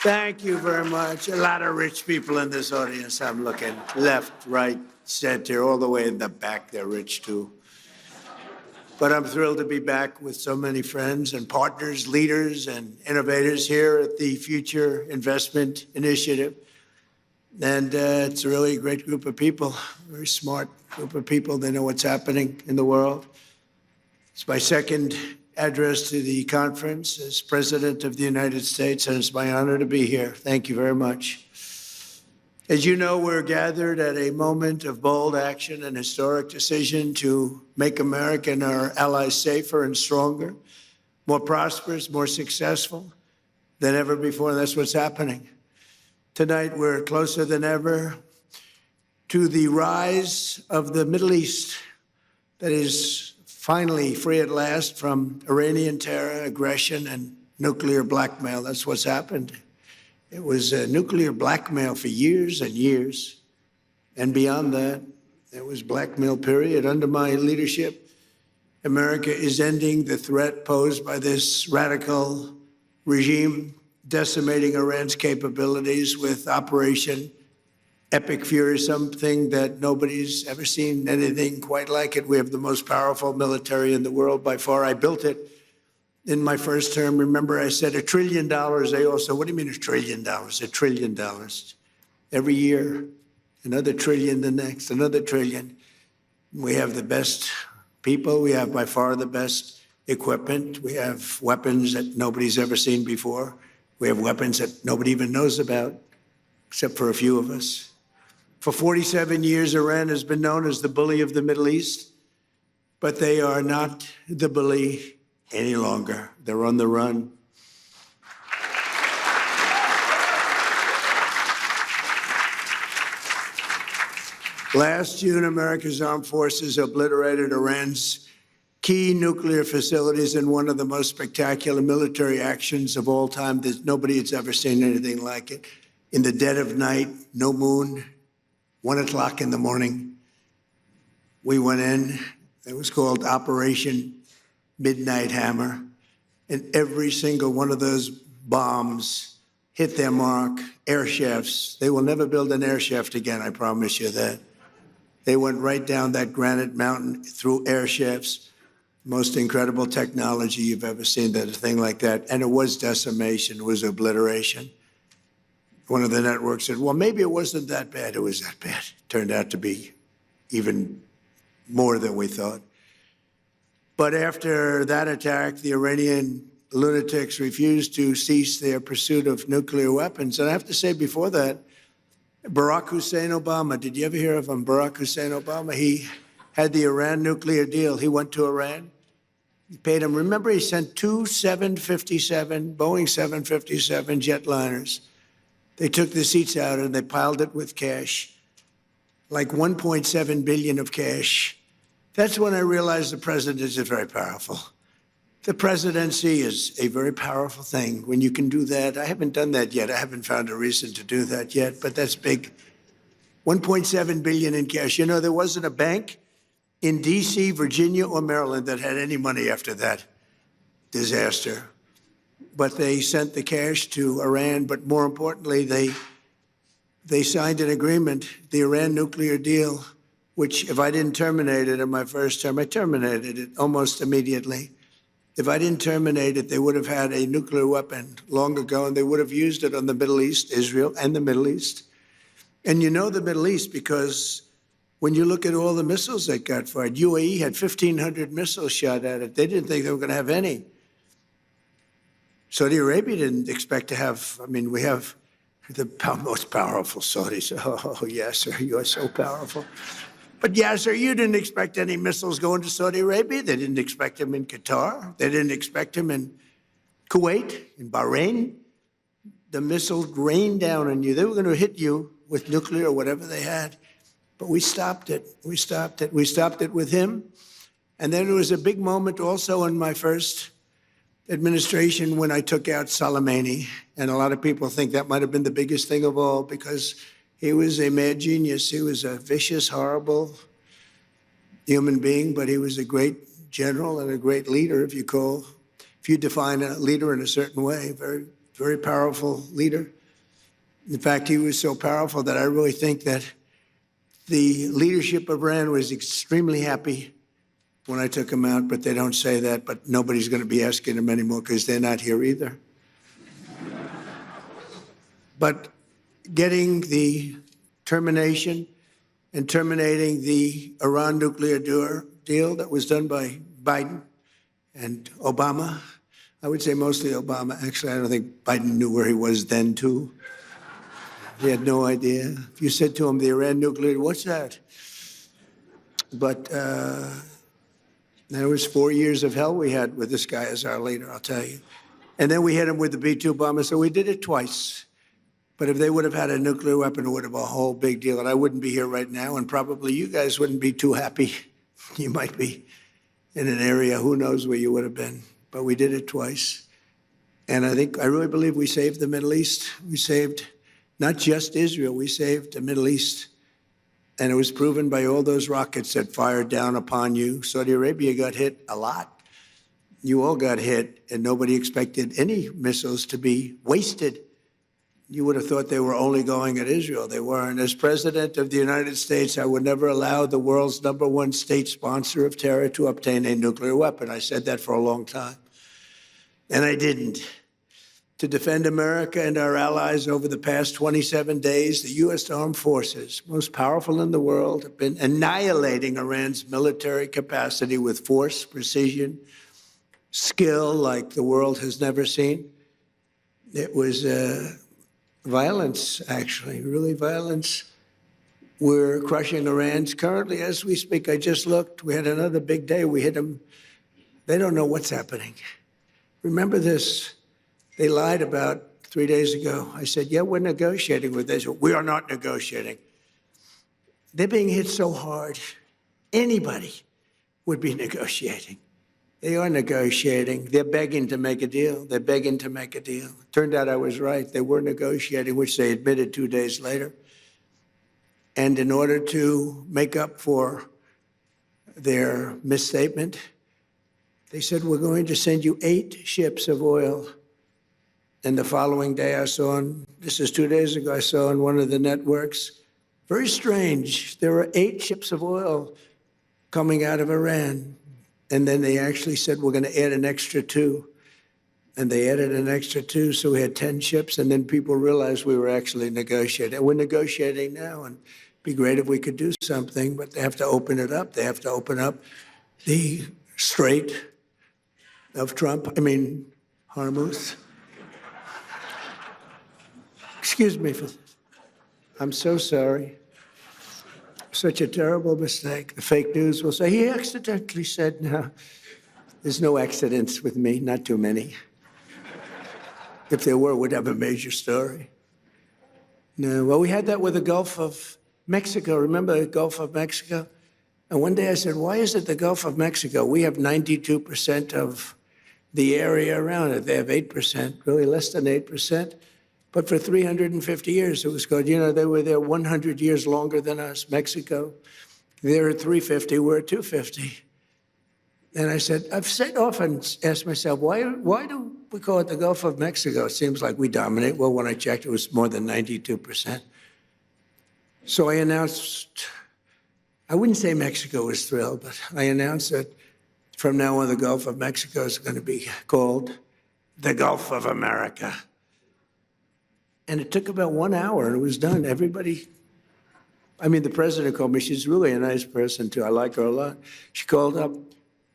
Thank you very much. A lot of rich people in this audience. I'm looking left, right, center, all the way in the back. They're rich too. But I'm thrilled to be back with so many friends and partners, leaders and innovators here at the Future Investment Initiative. And it's really a great group of people, very smart group of people. They know what's happening in the world. It's my second address to the conference as President of the United States, and it's my honor to be here. Thank you very much. As you know, we're gathered at a moment of bold action and historic decision to make America and our allies safer and stronger, more prosperous, more successful than ever before. That's what's happening. Tonight, we're closer than ever to the rise of the Middle East that is finally free at last from Iranian terror, aggression, and nuclear blackmail. That's what's happened. It was nuclear blackmail for years and years. And beyond that, it was blackmail, period. Under my leadership, America is ending the threat posed by this radical regime, decimating Iran's capabilities with Operation Epic Fury, something that nobody's ever seen anything quite like it. We have the most powerful military in the world by far. I built it in my first term. Remember, I said $1 trillion. They all said, what do you mean $1 trillion? $1 trillion. Every year, another trillion, the next, another trillion. We have the best people. We have by far the best equipment. We have weapons that nobody's ever seen before. We have weapons that nobody even knows about, except for a few of us. For 47 years, Iran has been known as the bully of the Middle East, but they are not the bully any longer. They're on the run. Last June, America's armed forces obliterated Iran's key nuclear facilities in one of the most spectacular military actions of all time. Nobody has ever seen anything like it. In the dead of night, no moon, 1 o'clock in the morning, we went in. It was called Operation Midnight Hammer. And every single one of those bombs hit their mark. Air shafts. They will never build an air shaft again, I promise you that. They went right down that granite mountain through air shafts. Most incredible technology you've ever seen, that a thing like that. And it was decimation, it was obliteration. One of the networks said, well, maybe it wasn't that bad. It was that bad. It turned out to be even more than we thought. But after that attack, the Iranian lunatics refused to cease their pursuit of nuclear weapons. And I have to say, before that, Barack Hussein Obama, did you ever hear of him? Barack Hussein Obama, he had the Iran nuclear deal. He went to Iran. He paid him. Remember, he sent two Boeing 757 jetliners. They took the seats out and they piled it with cash, like 1.7 billion of cash. That's when I realized the president is very powerful. The presidency is a very powerful thing when you can do that. I haven't done that yet. I haven't found a reason to do that yet, but that's big. 1.7 billion in cash. You know, there wasn't a bank in D.C., Virginia, or Maryland that had any money after that disaster. But they sent the cash to Iran. But more importantly, they signed an agreement, the Iran nuclear deal, which if I didn't terminate it in my first term, I terminated it almost immediately. If I didn't terminate it, they would have had a nuclear weapon long ago, and they would have used it on the Middle East, Israel, and the Middle East. And you know the Middle East because when you look at all the missiles that got fired, UAE had 1,500 missiles shot at it. They didn't think they were going to have any. Saudi Arabia didn't expect to have, I mean, we have the most powerful Saudis. Oh, Yasser, you are so powerful. But Yasser, you didn't expect any missiles going to Saudi Arabia. They didn't expect them in Qatar. They didn't expect them in Kuwait, in Bahrain. The missiles rained down on you. They were going to hit you with nuclear or whatever they had. But we stopped it. We stopped it. We stopped it with him. And then there was a big moment also in my first administration when I took out Soleimani. And a lot of people think that might have been the biggest thing of all because he was a mad genius. He was a vicious, horrible human being, but he was a great general and a great leader, if you define a leader in a certain way, very very powerful leader. In fact, he was so powerful that I really think that the leadership of Iran was extremely happy when I took him out, but they don't say that, but nobody's going to be asking him anymore because they're not here either. But getting the termination and terminating the Iran nuclear deal that was done by Biden and Obama, I would say mostly Obama. Actually, I don't think Biden knew where he was then, too. He had no idea. If you said to him, the Iran nuclear, what's that? But there was 4 years of hell we had with this guy as our leader, I'll tell you. And then we hit him with the B-2 bomber, so we did it twice. But if they would have had a nuclear weapon, it would have been a whole big deal, and I wouldn't be here right now, and probably you guys wouldn't be too happy. You might be in an area, who knows where you would have been. But we did it twice. And I really believe we saved the Middle East. We saved not just Israel, we saved the Middle East. And it was proven by all those rockets that fired down upon you. Saudi Arabia got hit a lot. You all got hit, and nobody expected any missiles to be wasted. You would have thought they were only going at Israel. They weren't. As President of the United States, I would never allow the world's #1 state sponsor of terror to obtain a nuclear weapon. I said that for a long time. And I didn't. To defend America and our allies over the past 27 days, the U.S. Armed Forces, most powerful in the world, have been annihilating Iran's military capacity with force, precision, skill like the world has never seen. It was violence, actually, really violence. We're crushing Iran's currently, as we speak. I just looked. We had another big day. We hit them. They don't know what's happening. Remember this. They lied about 3 days ago. I said, yeah, we're negotiating with Israel. We are not negotiating. They're being hit so hard, anybody would be negotiating. They are negotiating. They're begging to make a deal. They're begging to make a deal. Turned out I was right. They were negotiating, which they admitted 2 days later. And in order to make up for their misstatement, they said, we're going to send you 8 ships of oil. And the following day I saw, this is 2 days ago, I saw on one of the networks, very strange, there were 8 ships of oil coming out of Iran. And then they actually said, we're going to add an extra 2. And they added an extra 2, so we had 10 ships. And then people realized we were actually negotiating. And we're negotiating now, and it'd be great if we could do something, but they have to open it up. They have to open up the Strait of Hormuz. Excuse me for this. I'm so sorry. Such a terrible mistake. The fake news will say, he accidentally said, no. There's no accidents with me, not too many. If there were, we'd have a major story. No, well, we had that with the Gulf of Mexico. Remember the Gulf of Mexico? And one day I said, why is it the Gulf of Mexico? We have 92% of the area around it. They have 8%, really less than 8%. But for 350 years, it was called, they were there 100 years longer than us, Mexico. They're at 350, we're at 250. And I said, often asked myself, why do we call it the Gulf of Mexico? It seems like we dominate. Well, when I checked, it was more than 92%. So I announced, I wouldn't say Mexico was thrilled, but I announced that from now on, the Gulf of Mexico is going to be called the Gulf of America. And it took about 1 hour, and it was done. Everybody, the president called me. She's really a nice person, too. I like her a lot. She called up.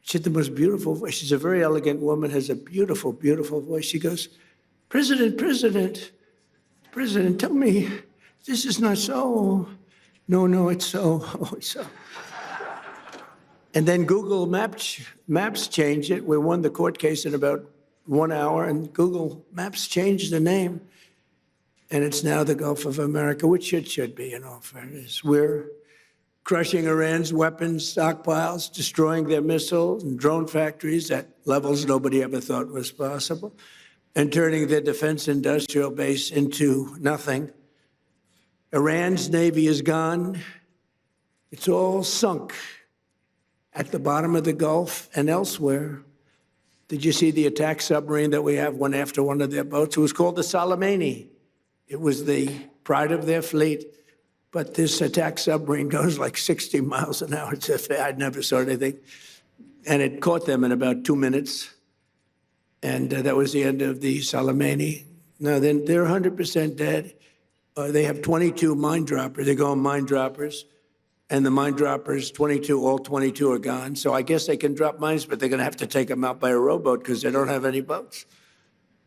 She had the most beautiful voice. She's a very elegant woman, has a beautiful, beautiful voice. She goes, President, tell me, this is not so. No, it's so. Oh, it's so. And then Google Maps changed it. We won the court case in about 1 hour, and Google Maps changed the name. And it's now the Gulf of America, which it should be, in all fairness. We're crushing Iran's weapons stockpiles, destroying their missiles and drone factories at levels nobody ever thought was possible, and turning their defense industrial base into nothing. Iran's navy is gone. It's all sunk at the bottom of the Gulf and elsewhere. Did you see the attack submarine that we have, one after one of their boats? It was called the Soleimani. It was the pride of their fleet. But this attack submarine goes like 60 miles an hour. I'd never saw anything. And it caught them in about 2 minutes. And that was the end of the Soleimani. Now, then they're 100% dead. They have 22 mine droppers. They go on mine droppers. And the mine droppers, 22, all 22 are gone. So I guess they can drop mines, but they're going to have to take them out by a rowboat because they don't have any boats.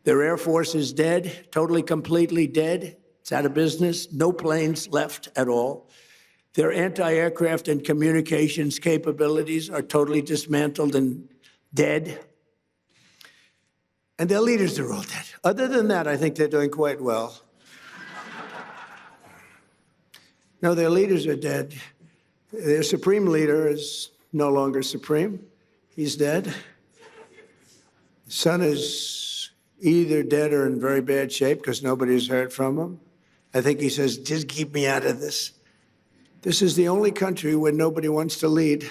Their Air Force is dead, totally, completely dead. It's out of business. No planes left at all. Their anti-aircraft and communications capabilities are totally dismantled and dead. And their leaders are all dead. Other than that, I think they're doing quite well. No, their leaders are dead. Their supreme leader is no longer supreme. He's dead. The son is either dead or in very bad shape because nobody's heard from him. I think he says, just keep me out of this. This is the only country where nobody wants to lead.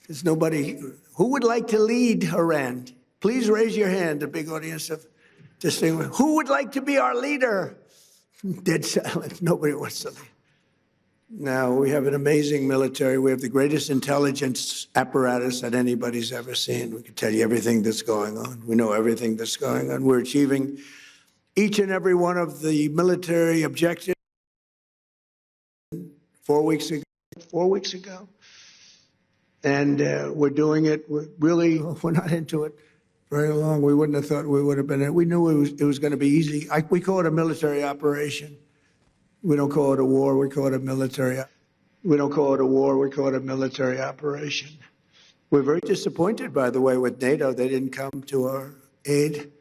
There's nobody. Who would like to lead Iran? Please raise your hand, a big audience of distinguished. Who would like to be our leader? Dead silence. Nobody wants to lead. Now, we have an amazing military. We have the greatest intelligence apparatus that anybody's ever seen. We can tell you everything that's going on. We know everything that's going on. We're achieving each and every one of the military objectives 4 weeks ago. And we're doing it. We're not into it very long. We wouldn't have thought we would have been. We knew it was going to be easy. We call it a military operation. We don't call it a war. We call it a military. We don't call it a war. We call it a military operation. We're very disappointed, by the way, with NATO. They didn't come to our aid.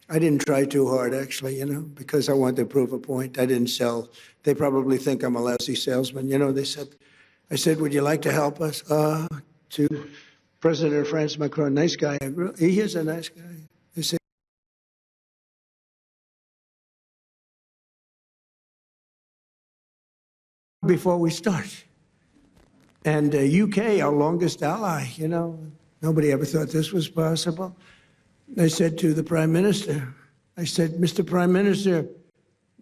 I didn't try too hard, actually, because I wanted to prove a point. I didn't sell. They probably think I'm a lousy salesman. I said, would you like to help us? To President of France, Macron, nice guy. He is a nice guy. They said, before we start. And UK, our longest ally, nobody ever thought this was possible. I said to the Prime Minister, I said, Mr. Prime Minister,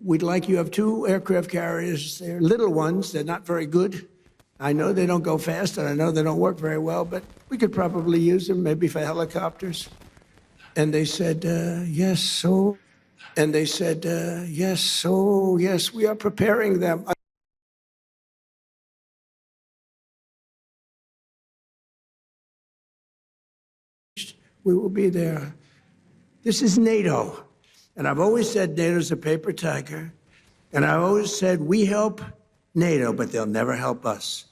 we'd like you have 2 aircraft carriers. They're little ones. They're not very good. I know they don't go fast, and I know they don't work very well, but we could probably use them maybe for helicopters. And they said, yes, so. And they said, yes, so, yes, we are preparing them. We will be there. This is NATO. And I've always said NATO's a paper tiger. And I've always said we help NATO, but they'll never help us.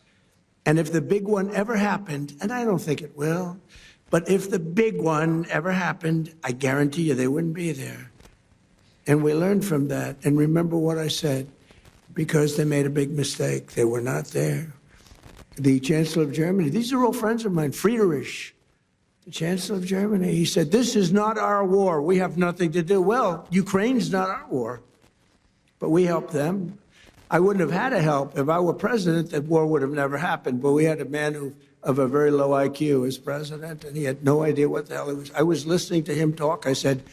And if the big one ever happened, and I don't think it will, but if the big one ever happened, I guarantee you they wouldn't be there. And we learned from that. And remember what I said, because they made a big mistake. They were not there. The Chancellor of Germany, these are all friends of mine, Friedrich, the Chancellor of Germany, he said, this is not our war. We have nothing to do. Well, Ukraine's not our war, but we helped them. I wouldn't have had to help. If I were president, that war would have never happened. But we had a man of a very low IQ as president, and he had no idea what the hell it was. I was listening to him talk. I said,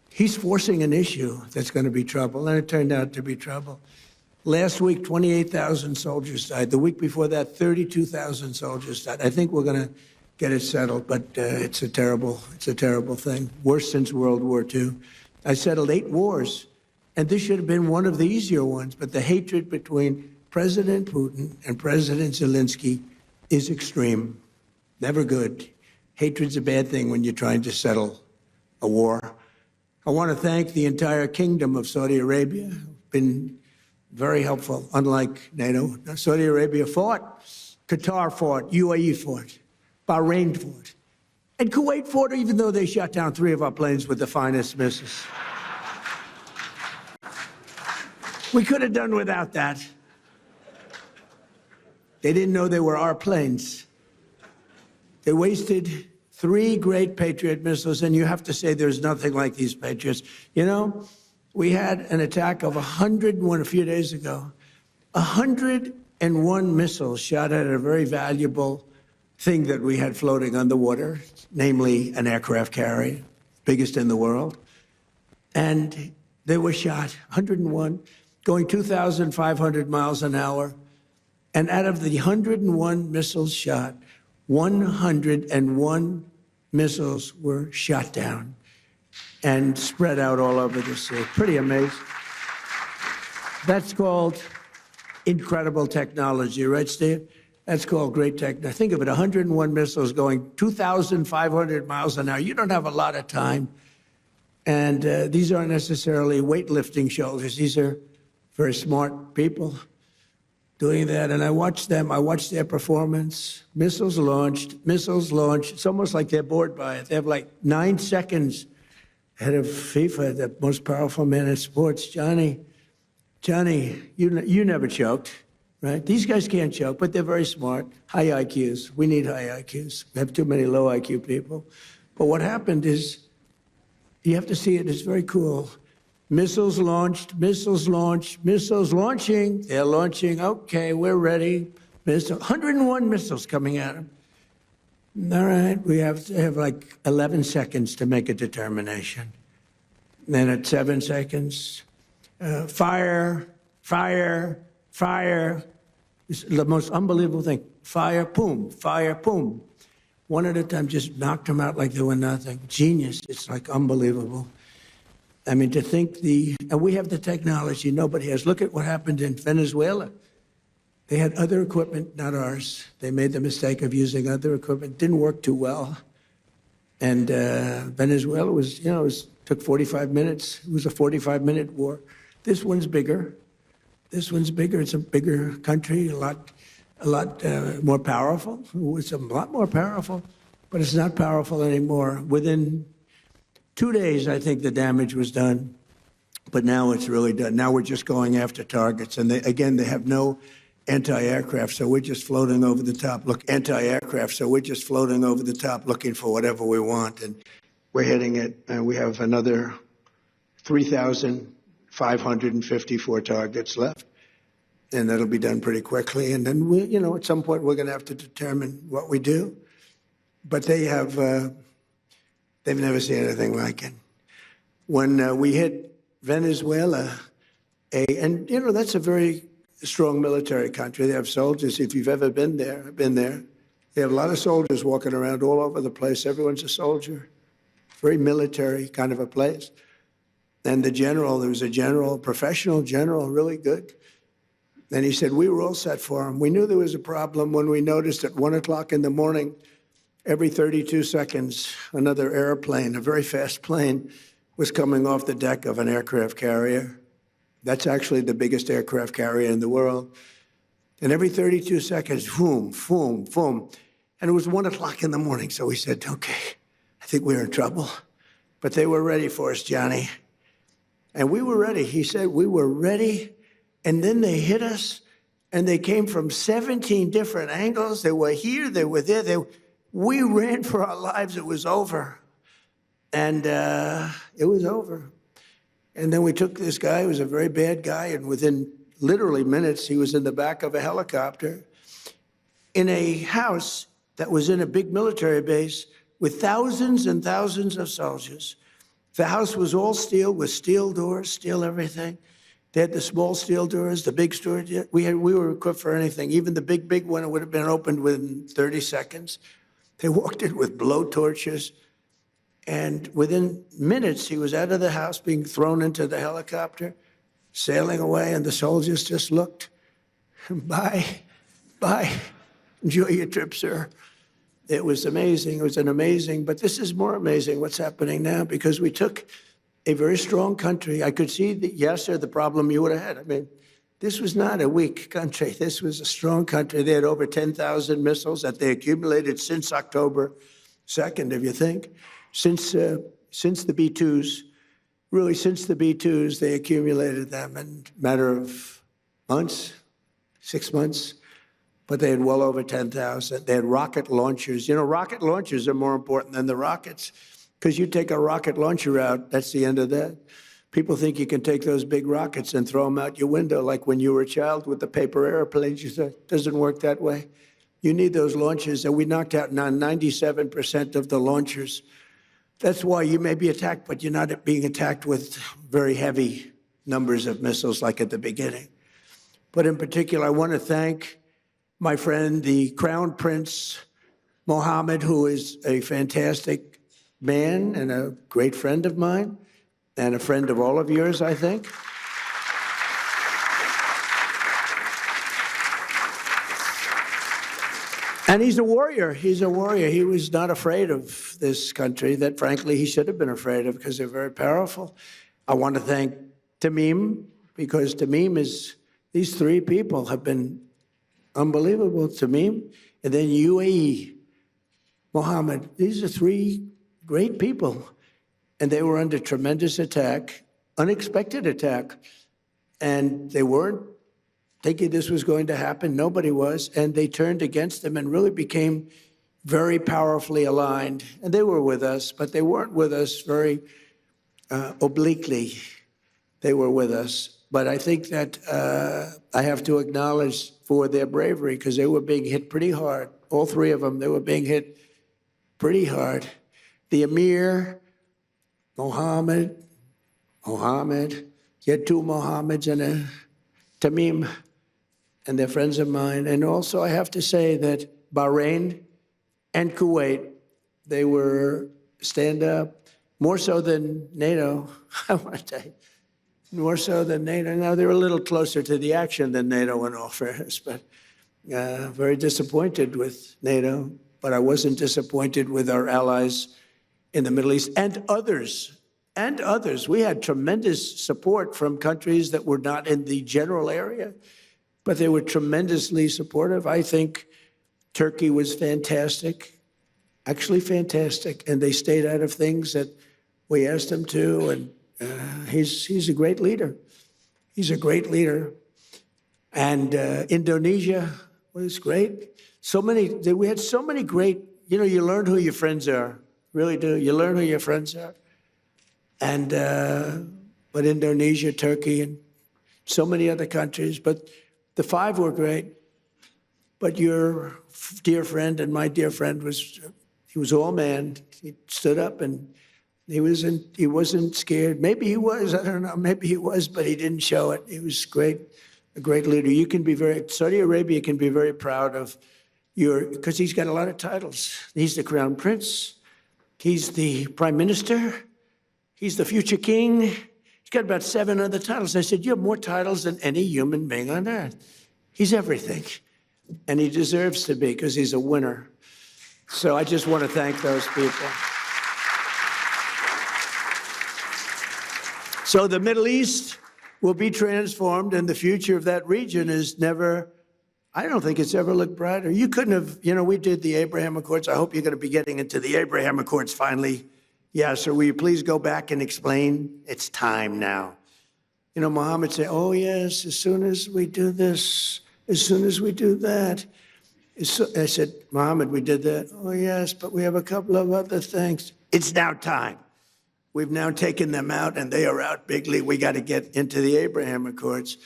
he's forcing an issue that's going to be trouble, and it turned out to be trouble. Last week, 28,000 soldiers died. The week before that, 32,000 soldiers died. I think we're going to get it settled, but it's a terrible thing. Worse since World War II. I settled 8 wars, and this should have been one of the easier ones, but the hatred between President Putin and President Zelensky is extreme. Never good. Hatred's a bad thing when you're trying to settle a war. I want to thank the entire kingdom of Saudi Arabia. Been very helpful, unlike NATO. Saudi Arabia fought, Qatar fought, UAE fought, Bahrain fought, and Kuwait fought, even though they shot down 3 of our planes with the finest missiles. We could have done without that. They didn't know they were our planes. They wasted 3 great Patriot missiles, and you have to say there's nothing like these Patriots. We had an attack of 101 a few days ago. 101 missiles shot at a very valuable thing that we had floating on the water, namely an aircraft carrier, biggest in the world. And they were shot, 101, going 2,500 miles an hour. And out of the 101 missiles shot, 101 missiles were shot down and spread out all over the sea. Pretty amazing. That's called incredible technology, right, Steve? That's called great technology. Think of it, 101 missiles going 2,500 miles an hour. You don't have a lot of time. And these aren't necessarily weightlifting shoulders. These are very smart people doing that. And I watched them. I watched their performance. Missiles launched. It's almost like they're bored by it. They have like 9 seconds ahead of FIFA, the most powerful man in sports. Johnny, you never choked, right? These guys can't choke, but they're very smart. High IQs. We need high IQs. We have too many low IQ people. But what happened is, you have to see it. It's very cool. Missiles launched, missiles launching. They're launching. Okay, we're ready. 101 missiles coming at them. All right, we have to have like 11 seconds to make a determination. Then at 7 seconds, fire. It's the most unbelievable thing. Fire, boom. One at a time, just knocked them out like they were nothing. Genius. It's like unbelievable. I mean, to think and we have the technology nobody has. Look at what happened in Venezuela. They had other equipment, not ours. They made the mistake of using other equipment. Didn't work too well. And Venezuela was, took 45 minutes. It was a 45-minute war. This one's bigger. It's a bigger country, a lot more powerful. It's a lot more powerful, but it's not powerful anymore. Within 2 days, I think the damage was done, but now it's really done. Now we're just going after targets, and they have no anti-aircraft, so we're just floating over the top. Looking for whatever we want, and we're hitting it. And we have another 3,554 targets left. And that'll be done pretty quickly. And then at some point we're going to have to determine what we do. But they've never seen anything like it. When we hit Venezuela, that's a very strong military country. They have soldiers. If you've ever been there, I've been there. They have a lot of soldiers walking around all over the place. Everyone's a soldier. Very military kind of a place. And there was a general, professional general, really good. And he said, we were all set for him. We knew there was a problem when we noticed at 1 o'clock in the morning, every 32 seconds, another airplane, a very fast plane, was coming off the deck of an aircraft carrier. That's actually the biggest aircraft carrier in the world. And every 32 seconds, boom. And it was 1 o'clock in the morning. So we said, okay, I think we're in trouble. But they were ready for us, Johnny. And we were ready. He said, we were ready. And then they hit us, and they came from 17 different angles. They were here, they were there. We ran for our lives. It was over. And it was over. And then we took this guy, who was a very bad guy, and within literally minutes, he was in the back of a helicopter in a house that was in a big military base with thousands and thousands of soldiers. The house was all steel, with steel doors, steel everything. They had the small steel doors, the big doors. We were equipped for anything. Even the big one, it would have been opened within 30 seconds. They walked in with blow torches. And within minutes, he was out of the house, being thrown into the helicopter, sailing away. And the soldiers just looked. Bye. Enjoy your trip, sir. It was amazing. It was but this is more amazing what's happening now, because we took a very strong country. I could see the problem you would have had. I mean, this was not a weak country. This was a strong country. They had over 10,000 missiles that they accumulated since October 2nd, if you think. Since the B-2s, they accumulated them in a matter of months, 6 months. But they had well over 10,000. They had rocket launchers. Rocket launchers are more important than the rockets. Because you take a rocket launcher out, that's the end of that. People think you can take those big rockets and throw them out your window, like when you were a child with the paper airplanes. You said, it doesn't work that way. You need those launchers, and we knocked out now 97% of the launchers. That's why you may be attacked, but you're not being attacked with very heavy numbers of missiles like at the beginning. But in particular, I want to thank my friend, the Crown Prince Mohammed, who is a fantastic man and a great friend of mine, and a friend of all of yours, I think. And he's a warrior. He's a warrior. He was not afraid of this country that, frankly, he should have been afraid of because they're very powerful. I want to thank Tamim, because Tamim is, these three people have been unbelievable. Tamim, and then UAE, Mohammed. These are three great people. And they were under tremendous attack, unexpected attack. And they weren't thinking this was going to happen. Nobody was. And they turned against them and really became very powerfully aligned. And they were with us, but they weren't with us very obliquely. They were with us. But I think that I have to acknowledge for their bravery, because they were being hit pretty hard. All three of them, they were being hit pretty hard. The Emir, Mohammed, you had two Mohammeds and a Tamim, and they're friends of mine. And also I have to say that Bahrain and Kuwait, they were stand up, more so than NATO, I want to tell you, more so than NATO. Now, they're a little closer to the action than NATO in all fairness, but very disappointed with NATO. But I wasn't disappointed with our allies in the Middle East and others. And others. We had tremendous support from countries that were not in the general area, but they were tremendously supportive. I think Turkey was fantastic, actually fantastic, and they stayed out of things that we asked them to, and he's a great leader. He's a great leader. And Indonesia was great. We had so many great, you learn who your friends are, really do. You learn who your friends are. And, but Indonesia, Turkey, and so many other countries. But the five were great. But your dear friend and my dear friend he was all man. He stood up and he wasn't scared. Maybe he was, I don't know, maybe he was, but he didn't show it. He was great, a great leader. Saudi Arabia can be very proud of because he's got a lot of titles. He's the Crown Prince. He's the Prime Minister. He's the future king. He's got about 7 other titles. I said, you have more titles than any human being on earth. He's everything. And he deserves to be because he's a winner. So I just want to thank those people. So the Middle East will be transformed, and the future of that region is I don't think it's ever looked brighter. You couldn't have, we did the Abraham Accords. I hope you're going to be getting into the Abraham Accords finally. Yeah, so will you please go back and explain? It's time now. Mohammed said, oh, yes, as soon as we do this, as soon as we do that. I said, Mohammed, we did that. Oh, yes, but we have a couple of other things. It's now time. We've now taken them out, and they are out bigly. We got to get into the Abraham Accords.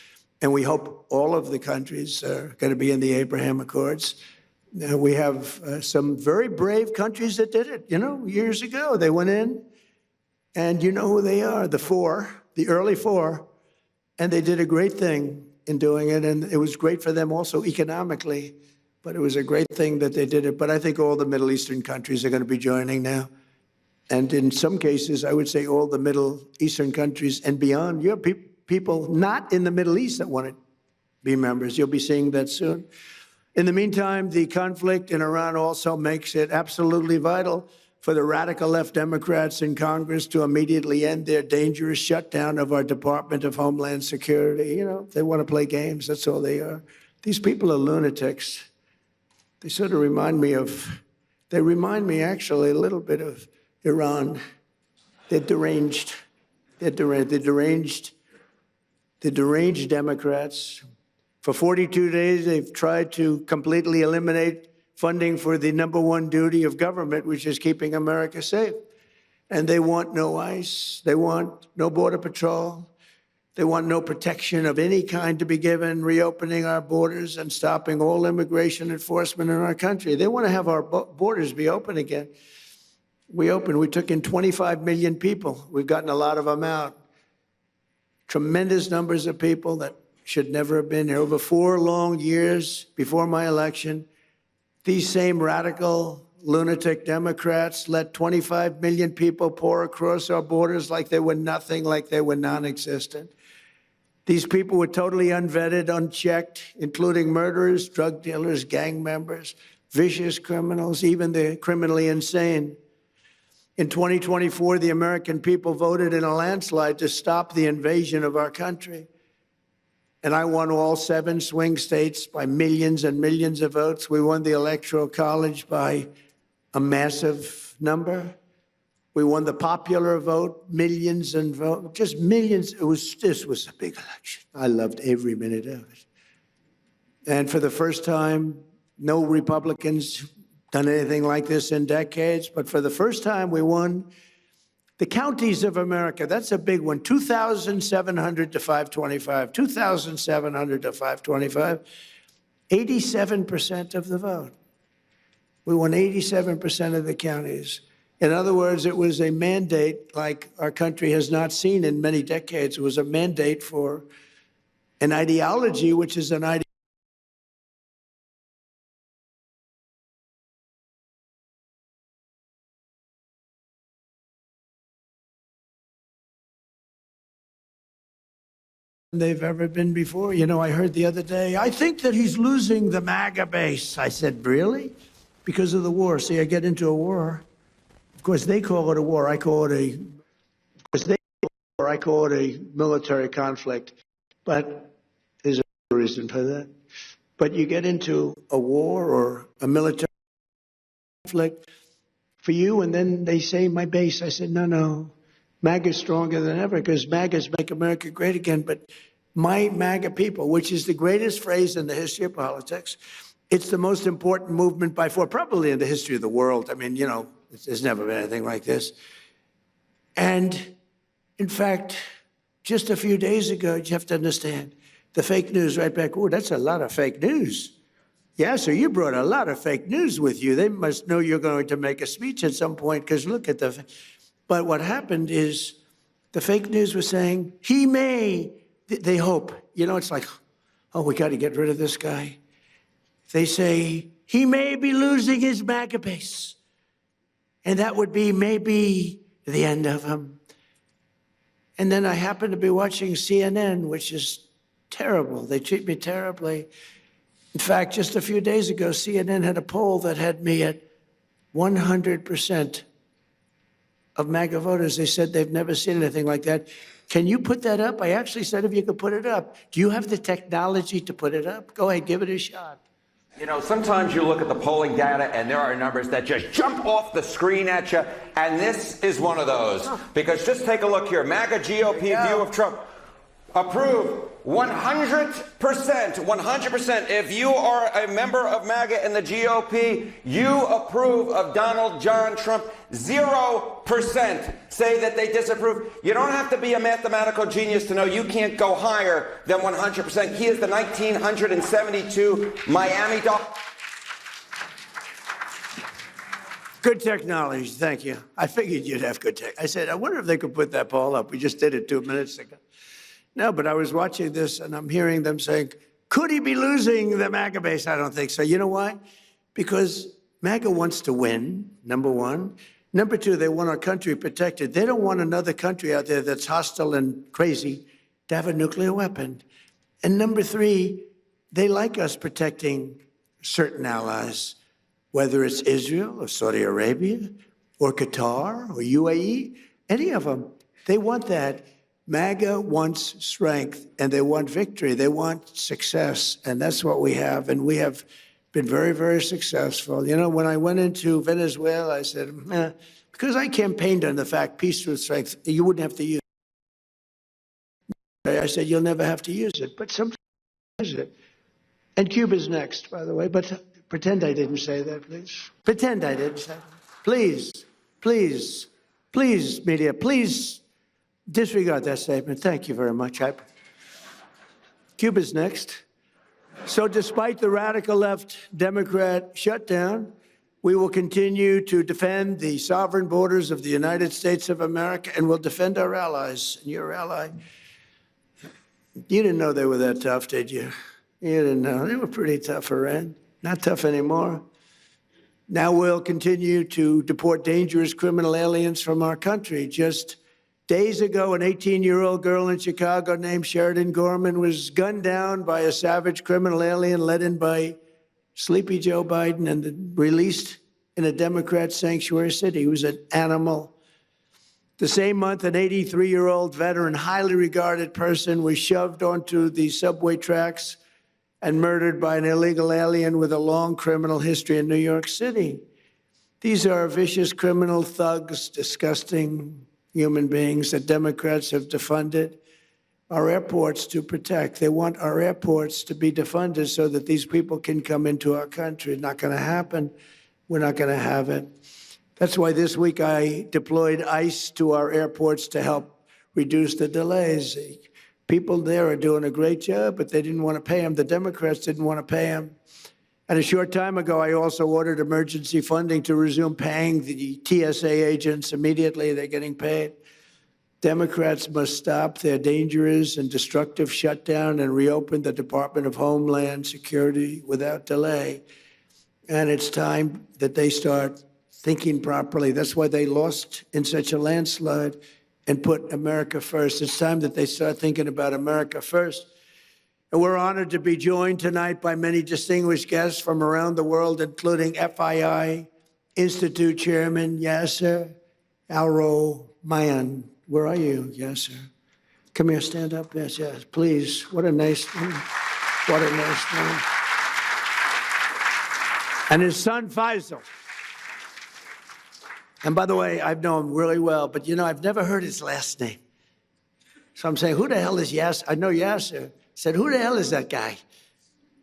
And we hope all of the countries are going to be in the Abraham Accords. We have some very brave countries that did it, years ago. They went in, and you know who they are, the early four, and they did a great thing in doing it, and it was great for them also economically, but it was a great thing that they did it. But I think all the Middle Eastern countries are going to be joining now. And in some cases, I would say all the Middle Eastern countries and beyond. You have people not in the Middle East that want to be members. You'll be seeing that soon. In the meantime, the conflict in Iran also makes it absolutely vital for the radical left Democrats in Congress to immediately end their dangerous shutdown of our Department of Homeland Security. They want to play games. That's all they are. These people are lunatics. They sort of remind me actually a little bit of Iran. They're deranged. They're deranged Democrats. For 42 days, they've tried to completely eliminate funding for the #1 duty of government, which is keeping America safe. And they want no ICE. They want no Border Patrol. They want no protection of any kind to be given, reopening our borders and stopping all immigration enforcement in our country. They want to have our borders be open again. We took in 25 million people. We've gotten a lot of them out. Tremendous numbers of people that should never have been here. Over 4 long years before my election, these same radical, lunatic Democrats let 25 million people pour across our borders like they were nothing, like they were non-existent. These people were totally unvetted, unchecked, including murderers, drug dealers, gang members, vicious criminals, even the criminally insane. In 2024, the American people voted in a landslide to stop the invasion of our country. And I won all 7 swing states by millions and millions of votes. We won the Electoral College by a massive number. We won the popular vote, millions and vote, just millions. This was a big election. I loved every minute of it. And for the first time, no Republicans done anything like this in decades, but for the first time, we won the counties of America. That's a big one. 2,700 to 525. 2,700 to 525. 87% of the vote. We won 87% of the counties. In other words, it was a mandate like our country has not seen in many decades. It was a mandate for an ideology, which is an ideology they've ever been before. You know, I heard the other day, I think that he's losing the MAGA base. I said, really? Because of the war. See, I get into a war. Of course, they call it a war. I call it a military conflict. But there's a reason for that. But you get into a war or a military conflict for you, and then they say, my base. I said, no. MAGA's stronger than ever because MAGA's make America great again. But my MAGA people, which is the greatest phrase in the history of politics, it's the most important movement by far, probably in the history of the world. I mean, you know, there's never been anything like this. And in fact, just a few days ago, you have to understand, the fake news right back, oh, that's a lot of fake news. Yeah, so you brought a lot of fake news with you. They must know you're going to make a speech at some point because look at the... But what happened is the fake news was saying, he may, they hope. You know, it's like, oh, we got to get rid of this guy. They say, he may be losing his MAGA base. And that would be maybe the end of him. And then I happened to be watching CNN, which is terrible. They treat me terribly. In fact, just a few days ago, CNN had a poll that had me at 100% of MAGA voters. They said they've never seen anything like that. Can you put that up? I actually said if you could put it up. Do you have the technology to put it up? Go ahead, give it a shot. You know, sometimes you look at the polling data and there are numbers that just jump off the screen at you, and this is one of those. Because just take a look here. MAGA GOP view of Trump. Approve 100%, 100%. If you are a member of MAGA and the GOP, you approve of Donald John Trump. 0% say that they disapprove. You don't have to be a mathematical genius to know you can't go higher than 100%. He is the 1972 Miami Dolphins. Good technology, thank you. I figured you'd have good tech. I said, I wonder if they could put that poll up. We just did it 2 minutes ago. No, but I was watching this and I'm hearing them saying, could he be losing the MAGA base? I don't think so. You know why? Because MAGA wants to win, number one. Number two, they want our country protected. They don't want another country out there that's hostile and crazy to have a nuclear weapon. And number three, they like us protecting certain allies, whether it's Israel or Saudi Arabia or Qatar or UAE, any of them. They want that. MAGA wants strength and they want victory. They want success. And that's what we have. And we have been very, very successful. You know, when I went into Venezuela, I said, because I campaigned on the fact peace through strength, you wouldn't have to use it. I said, you'll never have to use it. But sometimes you use it. And Cuba's next, by the way. But pretend I didn't say that, please. Pretend I didn't say that. Please, please, please, media, please Disregard that statement. Thank you very much. Cuba's next. So despite the radical left Democrat shutdown, we will continue to defend the sovereign borders of the United States of America, and we'll defend our allies. And your ally, you didn't know they were that tough, did you? You didn't know. They were pretty tough, Iran. Not tough anymore. Now we'll continue to deport dangerous criminal aliens from our country. Just days ago, an 18-year-old girl in Chicago named Sheridan Gorman was gunned down by a savage criminal alien led in by Sleepy Joe Biden and released in a Democrat sanctuary city. He was an animal. The same month, an 83-year-old veteran, highly regarded person, was shoved onto the subway tracks and murdered by an illegal alien with a long criminal history in New York City. These are vicious criminal thugs, disgusting human beings that Democrats have defunded our airports to protect. They want our airports to be defunded so that these people can come into our country. Not going to happen. We're not going to have it. That's why this week I deployed ICE to our airports to help reduce the delays. People there are doing a great job, but they didn't want to pay them. The Democrats didn't want to pay them. And a short time ago, I also ordered emergency funding to resume paying the TSA agents immediately. They're getting paid. Democrats must stop their dangerous and destructive shutdown and reopen the Department of Homeland Security without delay. And it's time that they start thinking properly. That's why they lost in such a landslide and put America first. It's time that they start thinking about America first. And we're honored to be joined tonight by many distinguished guests from around the world, including FII Institute Chairman Yasser Al-Romayan. Where are you, Yasser? Come here, stand up. Yes, yes, please. What a nice name. What a nice name. And his son, Faisal. And by the way, I've known him really well, but you know, I've never heard his last name. So I'm saying, who the hell is Yasser? I know Yasser. I said, who the hell is that guy?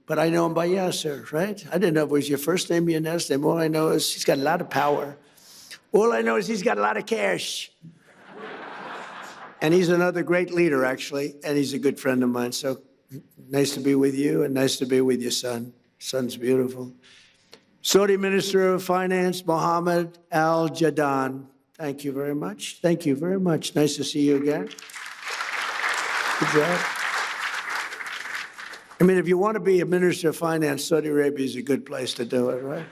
But I know him by Yasser, right? I didn't know if it was your first name or your last name. All I know is he's got a lot of power. All I know is he's got a lot of cash. And he's another great leader, actually, and he's a good friend of mine. So nice to be with you, and nice to be with your son. Son's beautiful. Saudi Minister of Finance, Mohammed Al-Jadaan. Thank you very much. Thank you very much. Nice to see you again. Good job. I mean, if you want to be a Minister of Finance, Saudi Arabia is a good place to do it, right?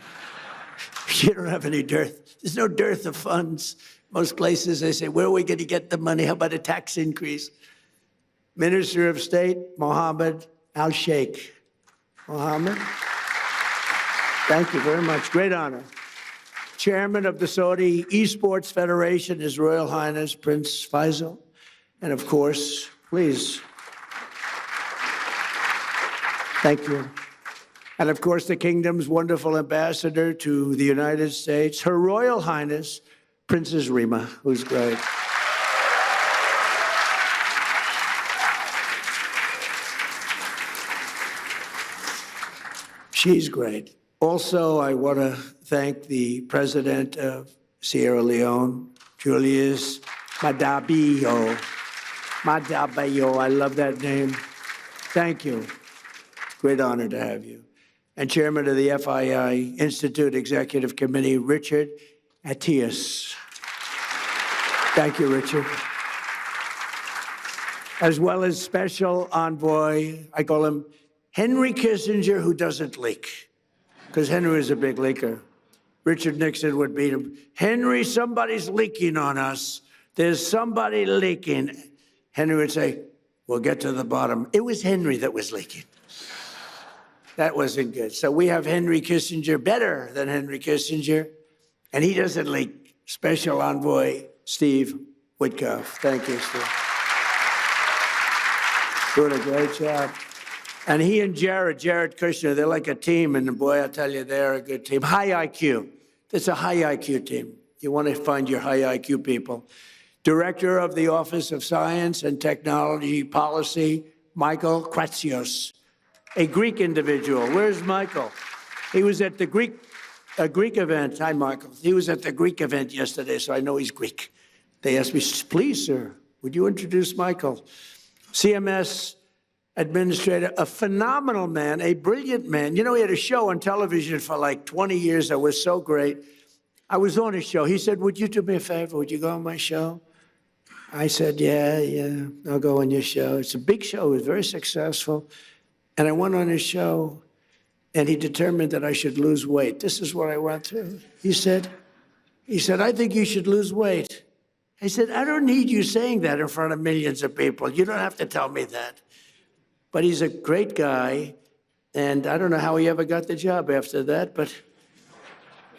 You don't have any dearth. There's no dearth of funds. Most places, they say, where are we going to get the money? How about a tax increase? Minister of State, Mohammed Al-Sheikh. Mohammed, thank you very much. Great honor. Chairman of the Saudi Esports Federation, His Royal Highness Prince Faisal. And of course, please. Thank you. And of course, the kingdom's wonderful ambassador to the United States, Her Royal Highness Princess Rima, who's great. She's great. Also, I want to thank the president of Sierra Leone, Julius Madabio. Madabio, I love that name. Thank you. Great honor to have you. And chairman of the FII Institute Executive Committee, Richard Attias. Thank you, Richard. As well as special envoy, I call him Henry Kissinger, who doesn't leak, because Henry is a big leaker. Richard Nixon would beat him. Henry, somebody's leaking on us. There's somebody leaking. Henry would say, we'll get to the bottom. It was Henry that was leaking. That wasn't good. So we have Henry Kissinger, better than Henry Kissinger, and he doesn't leak. Special Envoy Steve Witkoff. Thank you, Steve. Doing a great job. And he and Jared Kushner, they're like a team, and boy, I tell you, they're a good team. High IQ. It's a high IQ team. You want to find your high IQ people. Director of the Office of Science and Technology Policy, Michael Kratsios, a Greek individual. Where's Michael? He was at the Greek event. Hi, Michael. He was at the Greek event yesterday, so I know he's Greek. They asked me, please, sir, Would you introduce Michael? CMS administrator, a phenomenal man, a brilliant man. You know, he had a show on television for like 20 years that was so great. I was on his show. He said, would you do me a favor? Would you go on my show? I said, yeah, I'll go on your show. It's a big show. It was very successful. And I went on his show, and he determined that I should lose weight. This is what I went through. He said, I think you should lose weight. I said, I don't need you saying that in front of millions of people. You don't have to tell me that. But he's a great guy, and I don't know how he ever got the job after that, but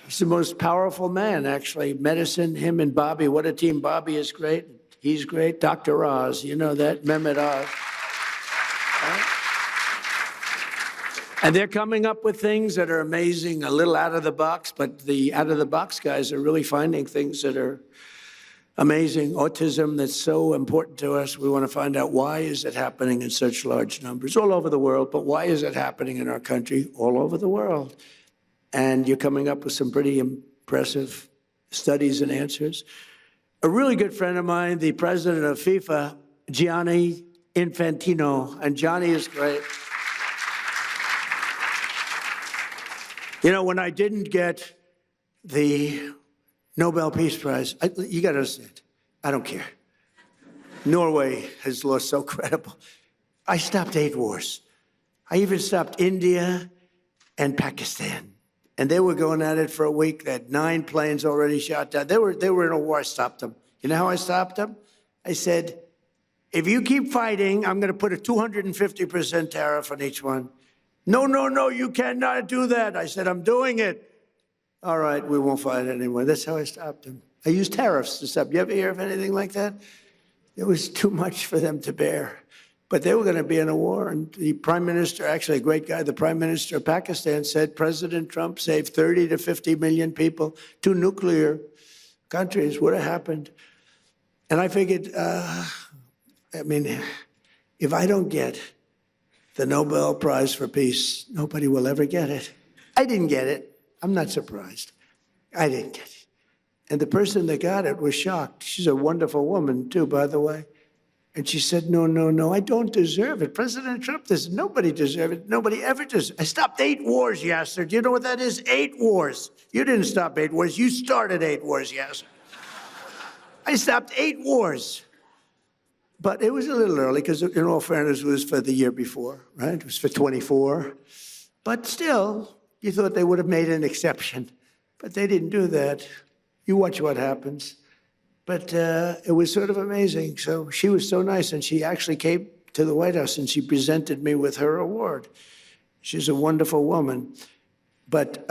he's the most powerful man, actually. Medicine, him and Bobby, what a team. Bobby is great. He's great. Dr. Oz, you know that, Mehmet Oz. Right? And they're coming up with things that are amazing, a little out of the box, but the out of the box guys are really finding things that are amazing. Autism, that's so important to us. We want to find out why is it happening in such large numbers all over the world, but why is it happening in our country all over the world? And you're coming up with some pretty impressive studies and answers. A really good friend of mine, the president of FIFA, Gianni Infantino, and Johnny is great. You know, when I didn't get the Nobel Peace Prize, you got to understand, I don't care. Norway has lost so credible. I stopped 8 wars. I even stopped India and Pakistan. And they were going at it for a week. They had 9 planes already shot down. They were in a war. I stopped them. You know how I stopped them? I said, if you keep fighting, I'm going to put a 250% tariff on each one. No, you cannot do that. I said, I'm doing it. All right, we won't fight anymore. That's how I stopped them. I used tariffs to stop. You ever hear of anything like that? It was too much for them to bear. But they were going to be in a war. And the prime minister, actually a great guy, the prime minister of Pakistan said President Trump saved 30 to 50 million people. 2 nuclear countries would have happened. And I figured, if I don't get the Nobel Prize for Peace, nobody will ever get it. I didn't get it. I'm not surprised. I didn't get it. And the person that got it was shocked. She's a wonderful woman, too, by the way. And she said, no, I don't deserve it. President Trump does. Nobody deserves it. Nobody ever does. I stopped 8 wars, Yasser. Do you know what that is? 8 wars. You didn't stop 8 wars. You started 8 wars, Yasser. I stopped 8 wars. But it was a little early because, in all fairness, it was for the year before, right? It was for 24. But still, you thought they would have made an exception. But they didn't do that. You watch what happens. But it was sort of amazing. So she was so nice, and she actually came to the White House, and she presented me with her award. She's a wonderful woman. But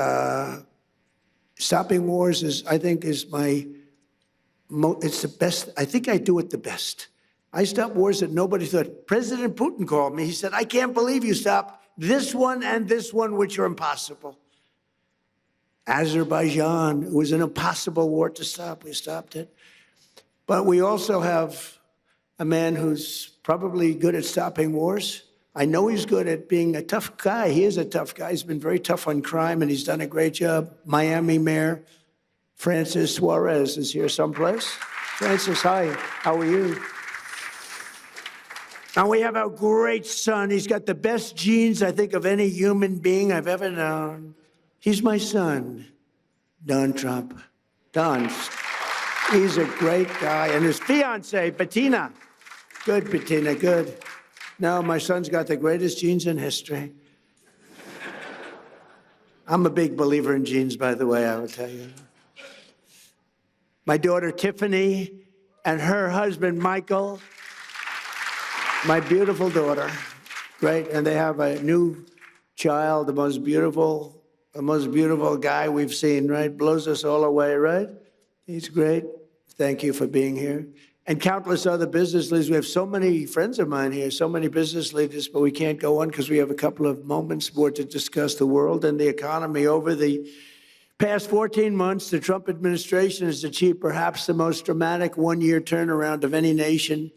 stopping wars is my, it's the best. I think I do it the best. I stopped wars that nobody thought. President Putin called me. He said, I can't believe you stopped this one and this one, which are impossible. Azerbaijan, it was an impossible war to stop. We stopped it. But we also have a man who's probably good at stopping wars. I know he's good at being a tough guy. He is a tough guy. He's been very tough on crime, and he's done a great job. Miami Mayor Francis Suarez is here someplace. Francis, hi. How are you? And we have our great son. He's got the best genes, I think, of any human being I've ever known. He's my son, Don Trump. Don. He's a great guy. And his fiancée, Bettina. Good, Bettina, good. No, my son's got the greatest genes in history. I'm a big believer in genes, by the way, I will tell you. My daughter, Tiffany, and her husband, Michael. My beautiful daughter. Great. And they have a new child, the most beautiful guy we've seen, right? Blows us all away, right? He's great. Thank you for being here. And countless other business leaders. We have so many friends of mine here, so many business leaders, but we can't go on because we have a couple of moments more to discuss the world and the economy. Over the past 14 months, the Trump administration has achieved perhaps the most dramatic one-year turnaround of any nation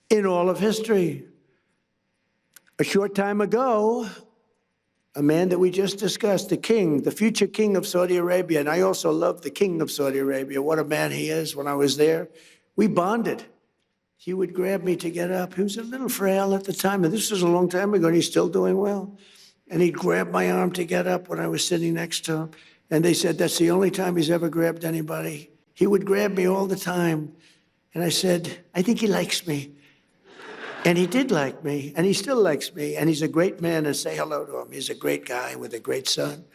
in all of history. A short time ago, a man that we just discussed, the king, the future king of Saudi Arabia, and I also love the king of Saudi Arabia. What a man he is. When I was there, we bonded. he would grab me to get up. He was a little frail at the time, and this was a long time ago, and he's still doing well. And he'd grab my arm to get up when I was sitting next to him. And they said that's the only time he's ever grabbed anybody. He would grab me all the time. And I said, I think he likes me. And he did like me, and he still likes me. And he's a great man, and say hello to him. He's a great guy with a great son.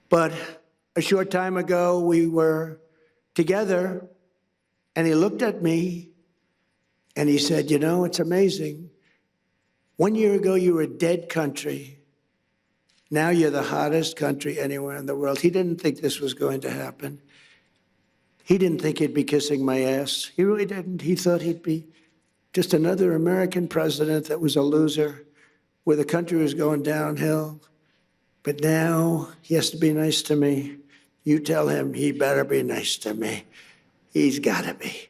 But a short time ago, we were together, and he looked at me, and he said, you know, it's amazing. 1 year ago, you were a dead country. Now you're the hottest country anywhere in the world. He didn't think this was going to happen. He didn't think he'd be kissing my ass. He really didn't. He thought he'd be just another American president that was a loser, where the country was going downhill. But now he has to be nice to me. You tell him he better be nice to me. He's got to be.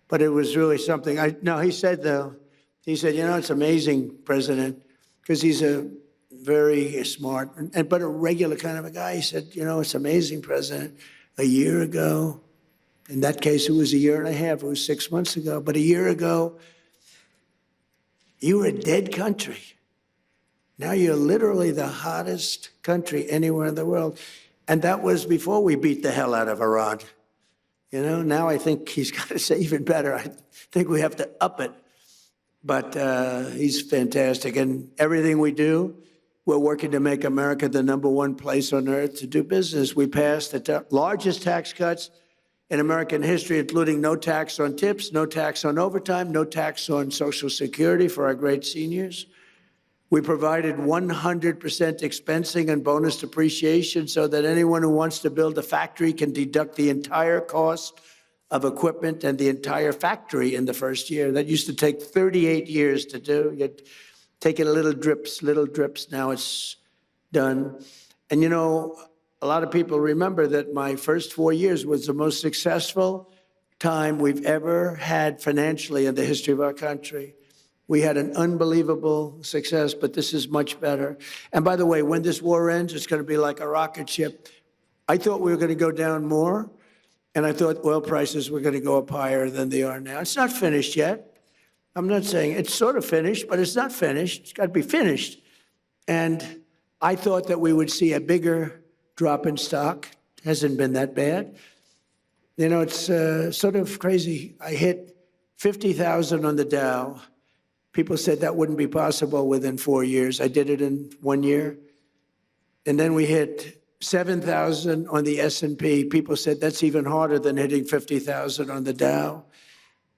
But it was really something. He said, though, he said, you know, it's amazing, President, because he's a very smart, but a regular kind of a guy. He said, you know, it's amazing, President. A year ago, in that case, it was a year and a half. It was 6 months ago. But a year ago, you were a dead country. Now you're literally the hottest country anywhere in the world. And that was before we beat the hell out of Iran. You know, now I think he's got to say even better. I think we have to up it. But he's fantastic. And everything we do, we're working to make America the #1 place on earth to do business. We passed the largest tax cuts in American history, including no tax on tips, no tax on overtime, no tax on Social Security for our great seniors. We provided 100% expensing and bonus depreciation so that anyone who wants to build a factory can deduct the entire cost of equipment and the entire factory in the first year. That used to take 38 years to do. You'd take it little drips. Now it's done. And you know, a lot of people remember that my first 4 years was the most successful time we've ever had financially in the history of our country. We had an unbelievable success, but this is much better. And by the way, when this war ends, it's going to be like a rocket ship. I thought we were going to go down more, and I thought oil prices were going to go up higher than they are now. It's not finished yet. I'm not saying it's sort of finished, but it's not finished. It's got to be finished. And I thought that we would see a bigger drop in stock. It hasn't been that bad. You know, it's sort of crazy. I hit 50,000 on the Dow. People said that wouldn't be possible within 4 years. I did it in 1 year. And then we hit 7,000 on the S&P. People said that's even harder than hitting 50,000 on the Dow.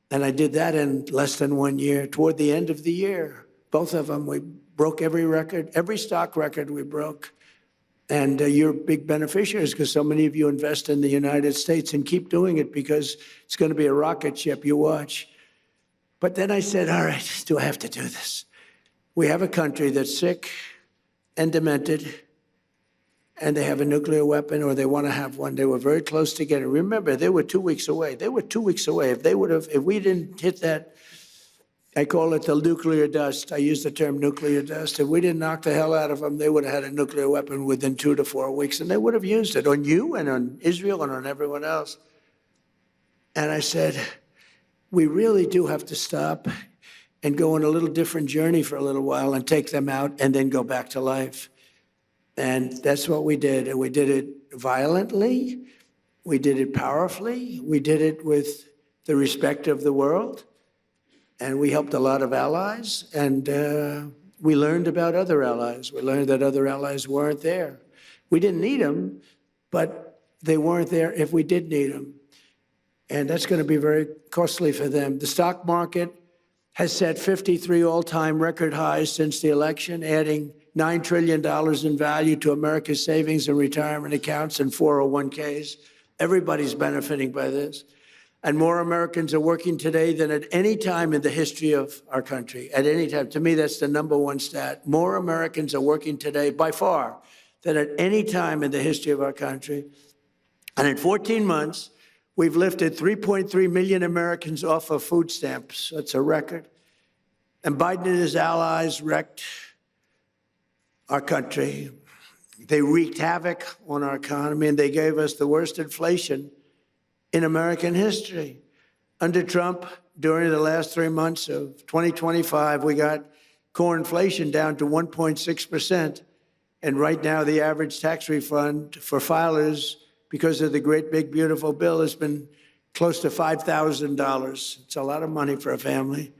And I did that in less than 1 year. Toward the end of the year, both of them, we broke every record, every stock record we broke. And you're big beneficiaries because so many of you invest in the United States, and keep doing it because it's going to be a rocket ship. You watch. But then I said, all right, do I have to do this? We have a country that's sick and demented, and they have a nuclear weapon, or they want to have one. They were very close to getting it. Remember, they were 2 weeks away. They were 2 weeks away. If we didn't hit that, I call it the nuclear dust. I use the term nuclear dust. If we didn't knock the hell out of them, they would have had a nuclear weapon within 2 to 4 weeks, and they would have used it on you and on Israel and on everyone else. And I said, we really do have to stop and go on a little different journey for a little while and take them out and then go back to life. And that's what we did. And we did it violently. We did it powerfully. We did it with the respect of the world. And we helped a lot of allies. And we learned about other allies. We learned that other allies weren't there. We didn't need them, but they weren't there if we did need them. And that's going to be very costly for them. The stock market has set 53 all-time record highs since the election, adding $9 trillion in value to America's savings and retirement accounts and 401ks. Everybody's benefiting by this. And more Americans are working today than at any time in the history of our country. At any time. To me, that's the #1 stat. More Americans are working today, by far, than at any time in the history of our country. And in 14 months, we've lifted 3.3 million Americans off of food stamps. That's a record. And Biden and his allies wrecked our country. They wreaked havoc on our economy, and they gave us the worst inflation in American history. Under Trump, during the last 3 months of 2025, we got core inflation down to 1.6%. And right now, the average tax refund for filers, because of the great big beautiful bill, has been close to $5,000. It's a lot of money for a family.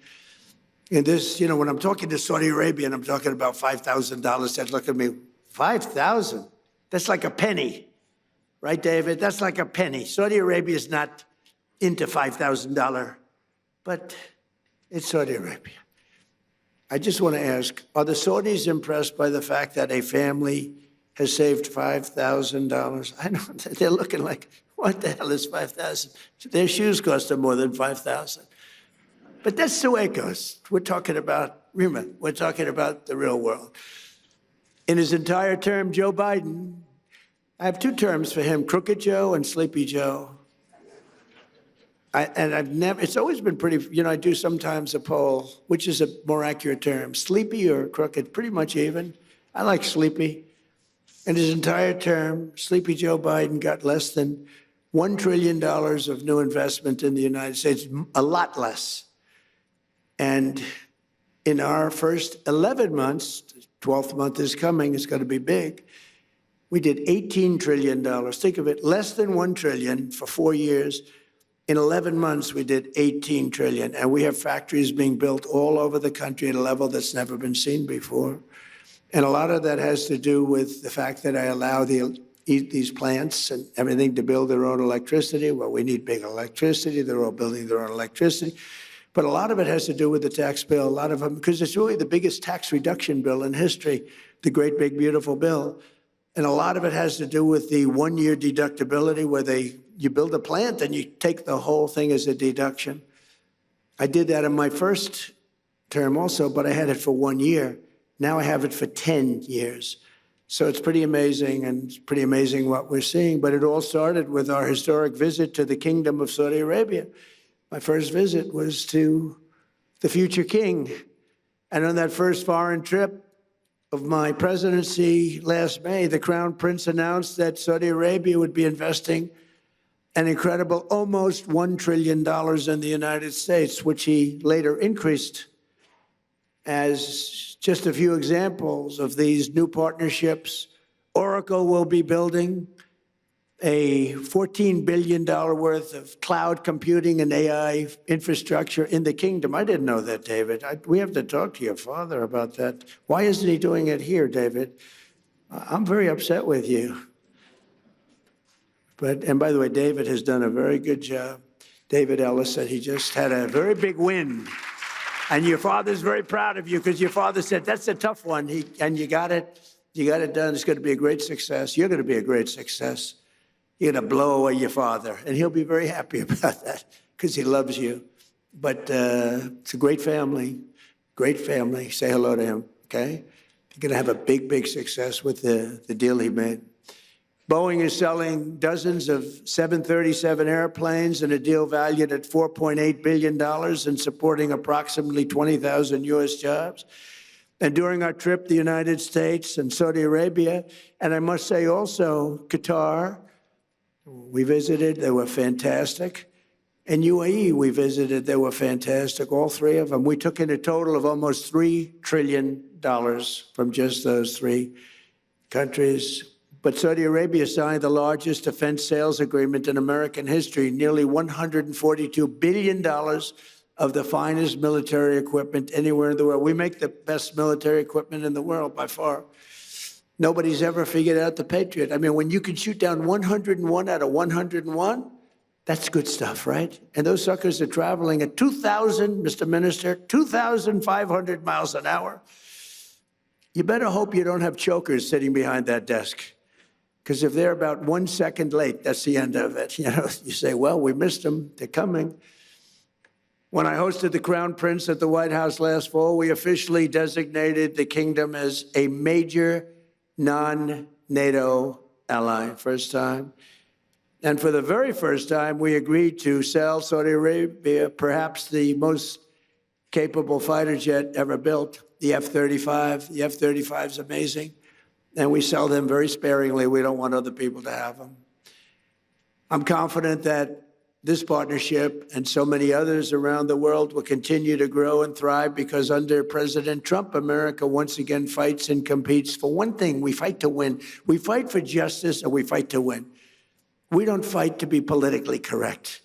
And this, when I'm talking to Saudi Arabia and I'm talking about $5,000, they'd look at me, 5,000? That's like a penny, right, David? That's like a penny. Saudi Arabia is not into $5,000, but it's Saudi Arabia. I just want to ask, are the Saudis impressed by the fact that a family has saved $5,000? I know they're looking like, what the hell is $5,000? Their shoes cost them more than $5,000. But that's the way it goes. We're talking about, remember, we're talking about the real world. In his entire term, Joe Biden, I have two terms for him, Crooked Joe and Sleepy Joe. It's always been pretty, I do sometimes a poll, which is a more accurate term, sleepy or crooked, pretty much even. I like sleepy. In his entire term, Sleepy Joe Biden got less than $1 trillion of new investment in the United States, a lot less. And in our first 11 months, 12th month is coming, it's going to be big, we did $18 trillion. Think of it, less than $1 trillion for 4 years. In 11 months, we did $18 trillion, and we have factories being built all over the country at a level that's never been seen before. And a lot of that has to do with the fact that I allow these plants and everything to build their own electricity. Well, we need big electricity. They're all building their own electricity. But a lot of it has to do with the tax bill, a lot of them, because it's really the biggest tax reduction bill in history, the great big beautiful bill. And a lot of it has to do with the one-year deductibility where you build a plant and you take the whole thing as a deduction. I did that in my first term also, but I had it for 1 year. Now I have it for 10 years. So it's pretty amazing, and it's pretty amazing what we're seeing. But it all started with our historic visit to the Kingdom of Saudi Arabia. My first visit was to the future king. And on that first foreign trip of my presidency last May, the Crown Prince announced that Saudi Arabia would be investing an incredible almost $1 trillion in the United States, which he later increased. As just a few examples of these new partnerships, Oracle will be building a $14 billion worth of cloud computing and AI infrastructure in the kingdom. I didn't know that, David. We have to talk to your father about that. Why isn't he doing it here, David? I'm very upset with you. And by the way, David has done a very good job. David Ellis said he just had a very big win. And your father's very proud of you because your father said, that's a tough one. And you got it done. It's going to be a great success. You're going to be a great success. You're going to blow away your father. And he'll be very happy about that because he loves you. But it's a great family, great family. Say hello to him, okay? You're going to have a big, big success with the deal he made. Boeing is selling dozens of 737 airplanes in a deal valued at $4.8 billion and supporting approximately 20,000 U.S. jobs. And during our trip, the United States and Saudi Arabia, and I must say also Qatar, we visited, they were fantastic. And UAE, we visited, they were fantastic, all three of them. We took in a total of almost $3 trillion from just those three countries. But Saudi Arabia signed the largest defense sales agreement in American history, nearly $142 billion of the finest military equipment anywhere in the world. We make the best military equipment in the world by far. Nobody's ever figured out the Patriot. I mean, when you can shoot down 101 out of 101, that's good stuff, right? And those suckers are traveling at 2,000, Mr. Minister, 2,500 miles an hour. You better hope you don't have chokers sitting behind that desk. Because if they're about 1 second late, that's the end of it. You say, well, we missed them. They're coming. When I hosted the Crown Prince at the White House last fall, we officially designated the kingdom as a major non-NATO ally, first time. And for the very first time, we agreed to sell Saudi Arabia perhaps the most capable fighter jet ever built, the F-35. The F-35 is amazing. And we sell them very sparingly. We don't want other people to have them. I'm confident that this partnership and so many others around the world will continue to grow and thrive because under President Trump, America once again fights and competes for one thing. We fight to win. We fight for justice and we fight to win. We don't fight to be politically correct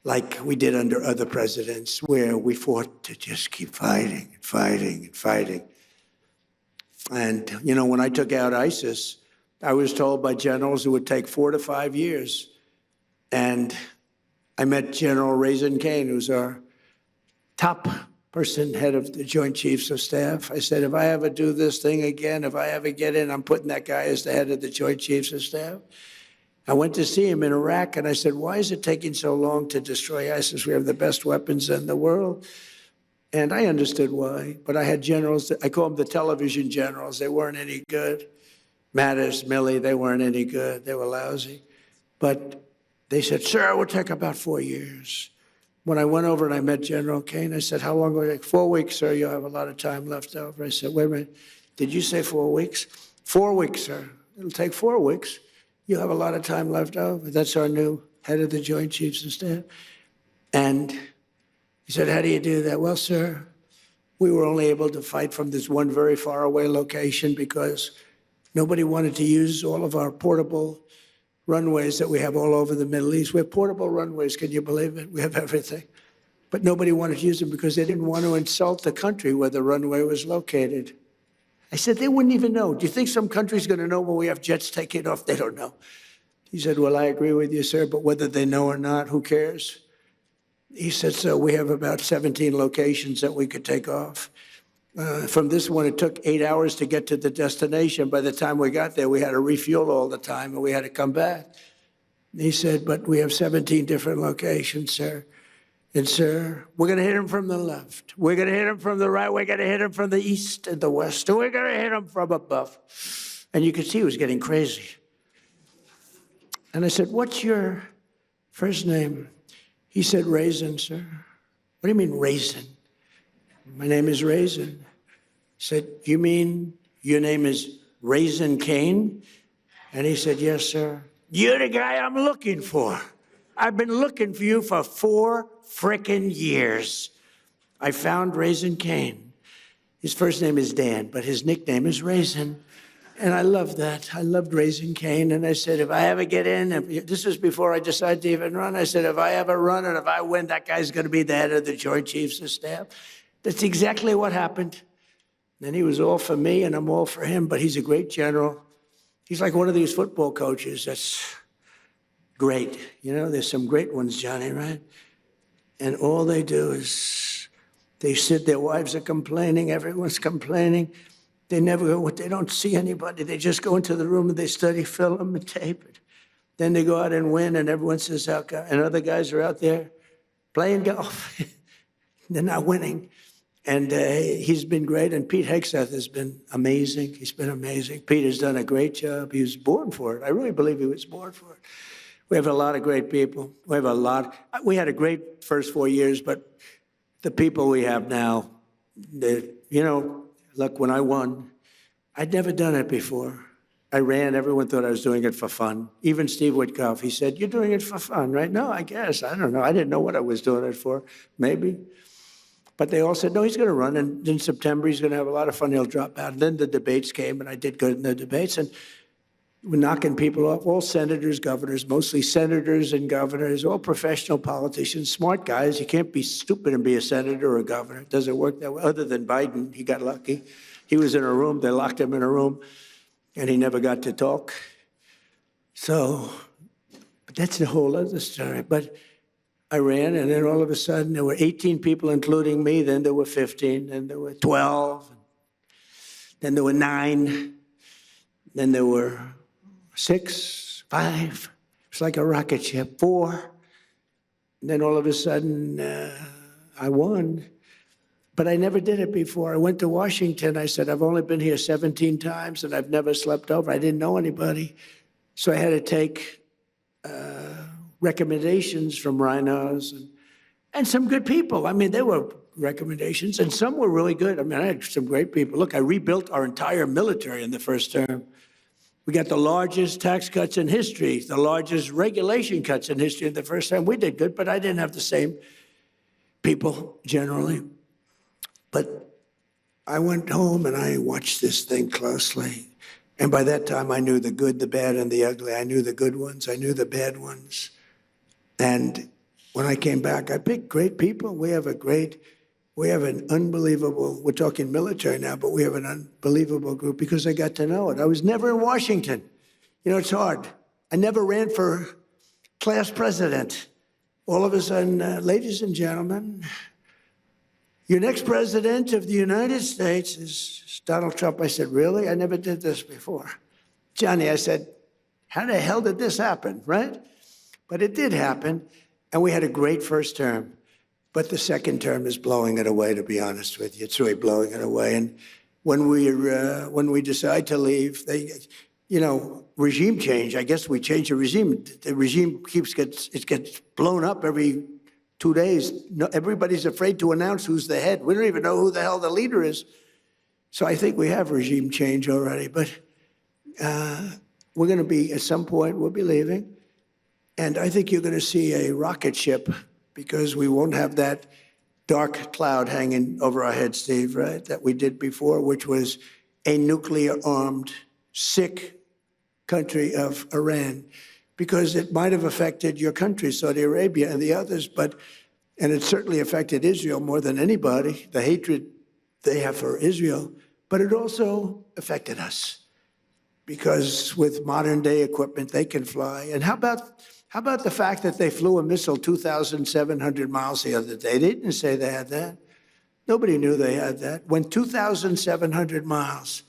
like we did under other presidents where we fought to just keep fighting and fighting and fighting. And, you know, when I took out ISIS, I was told by generals it would take 4 to 5 years. And I met General Raisin Kane, who's our top person, head of the Joint Chiefs of Staff. I said, if I ever do this thing again, if I ever get in, I'm putting that guy as the head of the Joint Chiefs of Staff. I went to see him in Iraq, and I said, why is it taking so long to destroy ISIS? We have the best weapons in the world. And I understood why, but I had generals, I call them the television generals. They weren't any good. Mattis, Milley, they weren't any good. They were lousy. But they said, sir, it will take about 4 years. When I went over and I met General Kane, I said, how long will it take? 4 weeks, sir. You'll have a lot of time left over. I said, wait a minute. Did you say 4 weeks? 4 weeks, sir. It'll take 4 weeks. You'll have a lot of time left over. That's our new head of the Joint Chiefs of Staff. And he said, how do you do that? Well, sir, we were only able to fight from this one very far away location because nobody wanted to use all of our portable runways that we have all over the Middle East. We have portable runways, can you believe it? We have everything. But nobody wanted to use them because they didn't want to insult the country where the runway was located. I said, they wouldn't even know. Do you think some country's going to know when we have jets taking off? They don't know. He said, well, I agree with you, sir, but whether they know or not, who cares? He said, so we have about 17 locations that we could take off. From this one, it took 8 hours to get to the destination. By the time we got there, we had to refuel all the time, and we had to come back. He said, but we have 17 different locations, sir. And, sir, we're going to hit them from the left. We're going to hit them from the right. We're going to hit them from the east and the west. And we're going to hit them from above. And you could see he was getting crazy. And I said, what's your first name? He said, Raisin, sir. What do you mean, Raisin? My name is Raisin. I said, you mean your name is Raisin Kane? And he said, yes, sir. You're the guy I'm looking for. I've been looking for you for 4 frickin' years. I found Raisin Kane. His first name is Dan, but his nickname is Raisin. And I love that. I loved Raisin Kane. And I said, if I ever get in, this was before I decided to even run, I said, if I ever run and if I win, that guy's going to be the head of the Joint Chiefs of Staff. That's exactly what happened. And he was all for me, and I'm all for him, but he's a great general. He's like one of these football coaches that's great. You know, there's some great ones, Johnny, right? And all they do is they sit, their wives are complaining, everyone's complaining. They never go, they don't see anybody. They just go into the room and they study film and tape it. Then they go out and win, and everyone says, how come? And other guys are out there playing golf. They're not winning. And he's been great, and Pete Hegseth has been amazing. He's been amazing. Pete has done a great job. He was born for it. I really believe he was born for it. We have a lot of great people. We have a lot. We had a great first 4 years, but the people we have now, you know, look, when I won, I'd never done it before. I ran. Everyone thought I was doing it for fun. Even Steve Witkoff, he said, you're doing it for fun, right? No, I guess. I don't know. I didn't know what I was doing it for. Maybe. But they all said, no, he's going to run. And in September, he's going to have a lot of fun. He'll drop out. And then the debates came, and I did good in the debates. And we're knocking people off, all senators, governors, mostly senators and governors, all professional politicians, smart guys. You can't be stupid and be a senator or a governor. It doesn't work that way. Other than Biden, he got lucky. He was in a room. They locked him in a room, and he never got to talk. So but that's a whole other story. But I ran, and then all of a sudden, there were 18 people, including me. Then there were 15. Then there were 12. Then there were 9. Then there were 6, 5. It's like a rocket ship. 4. And then all of a sudden, I won. But I never did it before. I went to Washington. I said, I've only been here 17 times, and I've never slept over. I didn't know anybody. So I had to take recommendations from rhinos and some good people. I mean, there were recommendations, and some were really good. I mean, I had some great people. Look, I rebuilt our entire military in the first term. We got the largest tax cuts in history, the largest regulation cuts in history. The first time we did good, but I didn't have the same people generally. But I went home and I watched this thing closely. And by that time, I knew the good, the bad, and the ugly. I knew the good ones. I knew the bad ones. And when I came back, I picked great people. We have an unbelievable, we're talking military now, but we have an unbelievable group because I got to know it. I was never in Washington. You know, it's hard. I never ran for class president. All of a sudden, ladies and gentlemen, your next president of the United States is Donald Trump. I said, really? I never did this before. Johnny, I said, how the hell did this happen, right? But it did happen, and we had a great first term. But the second term is blowing it away, to be honest with you. It's really blowing it away. And when we decide to leave, regime change, I guess we change the regime. The regime gets blown up every 2 days. No, everybody's afraid to announce who's the head. We don't even know who the hell the leader is. So I think we have regime change already. But we're going to be, at some point, we'll be leaving. And I think you're going to see a rocket ship because we won't have that dark cloud hanging over our heads, Steve, right, that we did before, which was a nuclear-armed, sick country of Iran, because it might have affected your country, Saudi Arabia, and the others, and it certainly affected Israel more than anybody, the hatred they have for Israel, but it also affected us, because with modern-day equipment, they can fly. And how about the fact that they flew a missile 2,700 miles the other day? They didn't say they had that. Nobody knew they had that. Went 2,700 miles.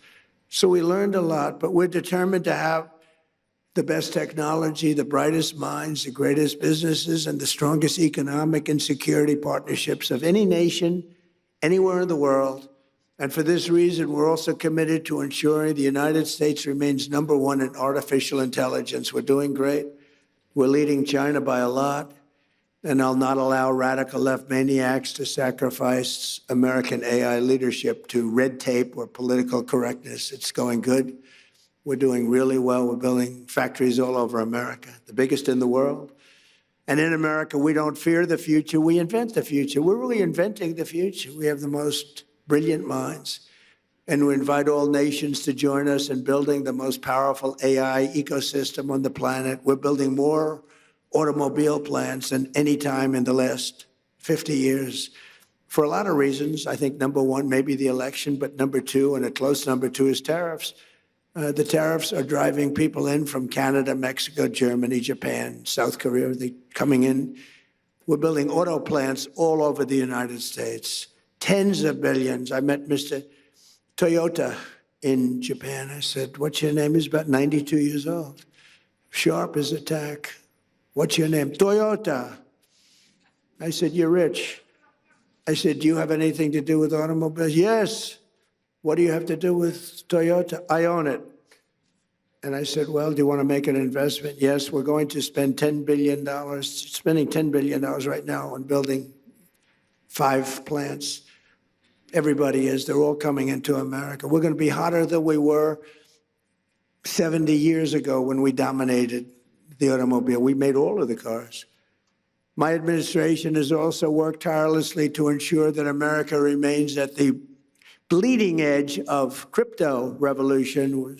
So we learned a lot, but we're determined to have the best technology, the brightest minds, the greatest businesses, and the strongest economic and security partnerships of any nation, anywhere in the world. And for this reason, we're also committed to ensuring the United States remains #1 in artificial intelligence. We're doing great. We're leading China by a lot, and I'll not allow radical left maniacs to sacrifice American AI leadership to red tape or political correctness. It's going good. We're doing really well. We're building factories all over America, the biggest in the world. And in America, we don't fear the future. We invent the future. We're really inventing the future. We have the most brilliant minds. And we invite all nations to join us in building the most powerful AI ecosystem on the planet. We're building more automobile plants than any time in the last 50 years for a lot of reasons. I think #1, maybe the election, but #2, and a close #2, is tariffs. The tariffs are driving people in from Canada, Mexico, Germany, Japan, South Korea. They're coming in. We're building auto plants all over the United States, tens of billions. I met Mr. Toyota in Japan. I said, what's your name? He's about 92 years old. Sharp as a tack. What's your name? Toyota. I said, you're rich. I said, do you have anything to do with automobiles? Yes. What do you have to do with Toyota? I own it. And I said, well, do you want to make an investment? Yes, we're going to spend $10 billion, spending $10 billion right now on building 5 plants. Everybody is. They're all coming into America. We're going to be hotter than we were 70 years ago when we dominated the automobile. We made all of the cars. My administration has also worked tirelessly to ensure that America remains at the bleeding edge of crypto revolution.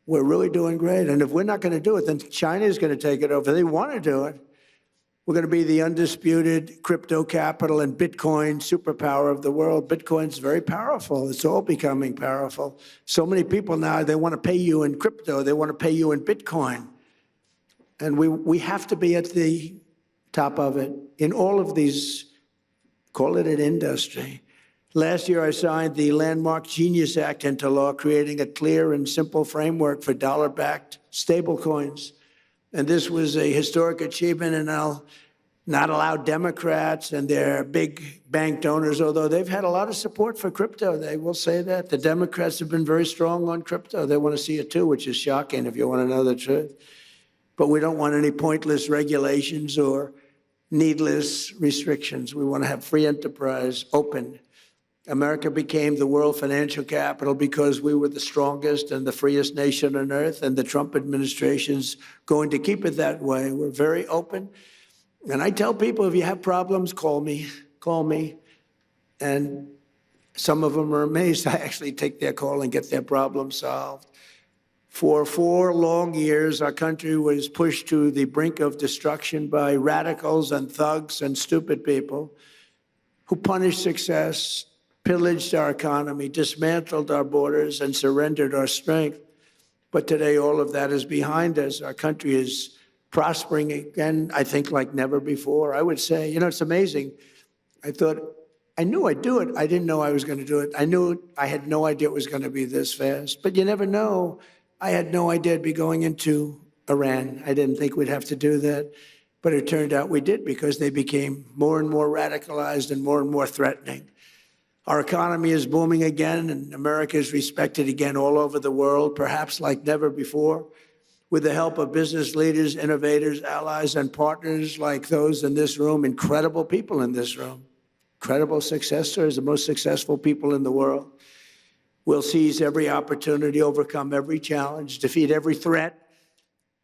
We're really doing great. And if we're not going to do it, then China is going to take it over. They want to do it. We're going to be the undisputed crypto capital and Bitcoin superpower of the world. Bitcoin's very powerful. It's all becoming powerful. So many people now, they want to pay you in crypto. They want to pay you in Bitcoin. And we have to be at the top of it in all of these, call it an industry. Last year, I signed the landmark Genius Act into law, creating a clear and simple framework for dollar-backed stablecoins. And this was a historic achievement, and I'll not allow Democrats and their big bank donors, although they've had a lot of support for crypto. They will say that. The Democrats have been very strong on crypto. They want to see it too, which is shocking if you want to know the truth. But we don't want any pointless regulations or needless restrictions. We want to have free enterprise, open. America became the world financial capital because we were the strongest and the freest nation on earth, and the Trump administration's going to keep it that way. We're very open. And I tell people, if you have problems, call me. Call me. And some of them are amazed I actually take their call and get their problem solved. For 4 long years, our country was pushed to the brink of destruction by radicals and thugs and stupid people who punished success, pillaged our economy, dismantled our borders, and surrendered our strength. But today, all of that is behind us. Our country is prospering again, I think, like never before. I would say, you know, it's amazing. I knew I'd do it. I didn't know I was going to do it. I had no idea it was going to be this fast. But you never know. I had no idea I'd be going into Iran. I didn't think we'd have to do that. But it turned out we did, because they became more and more radicalized and more threatening. Our economy is booming again, and America is respected again all over the world, perhaps like never before. With the help of business leaders, innovators, allies, and partners like those in this room, incredible people in this room, incredible success stories, the most successful people in the world. We'll seize every opportunity, overcome every challenge, defeat every threat,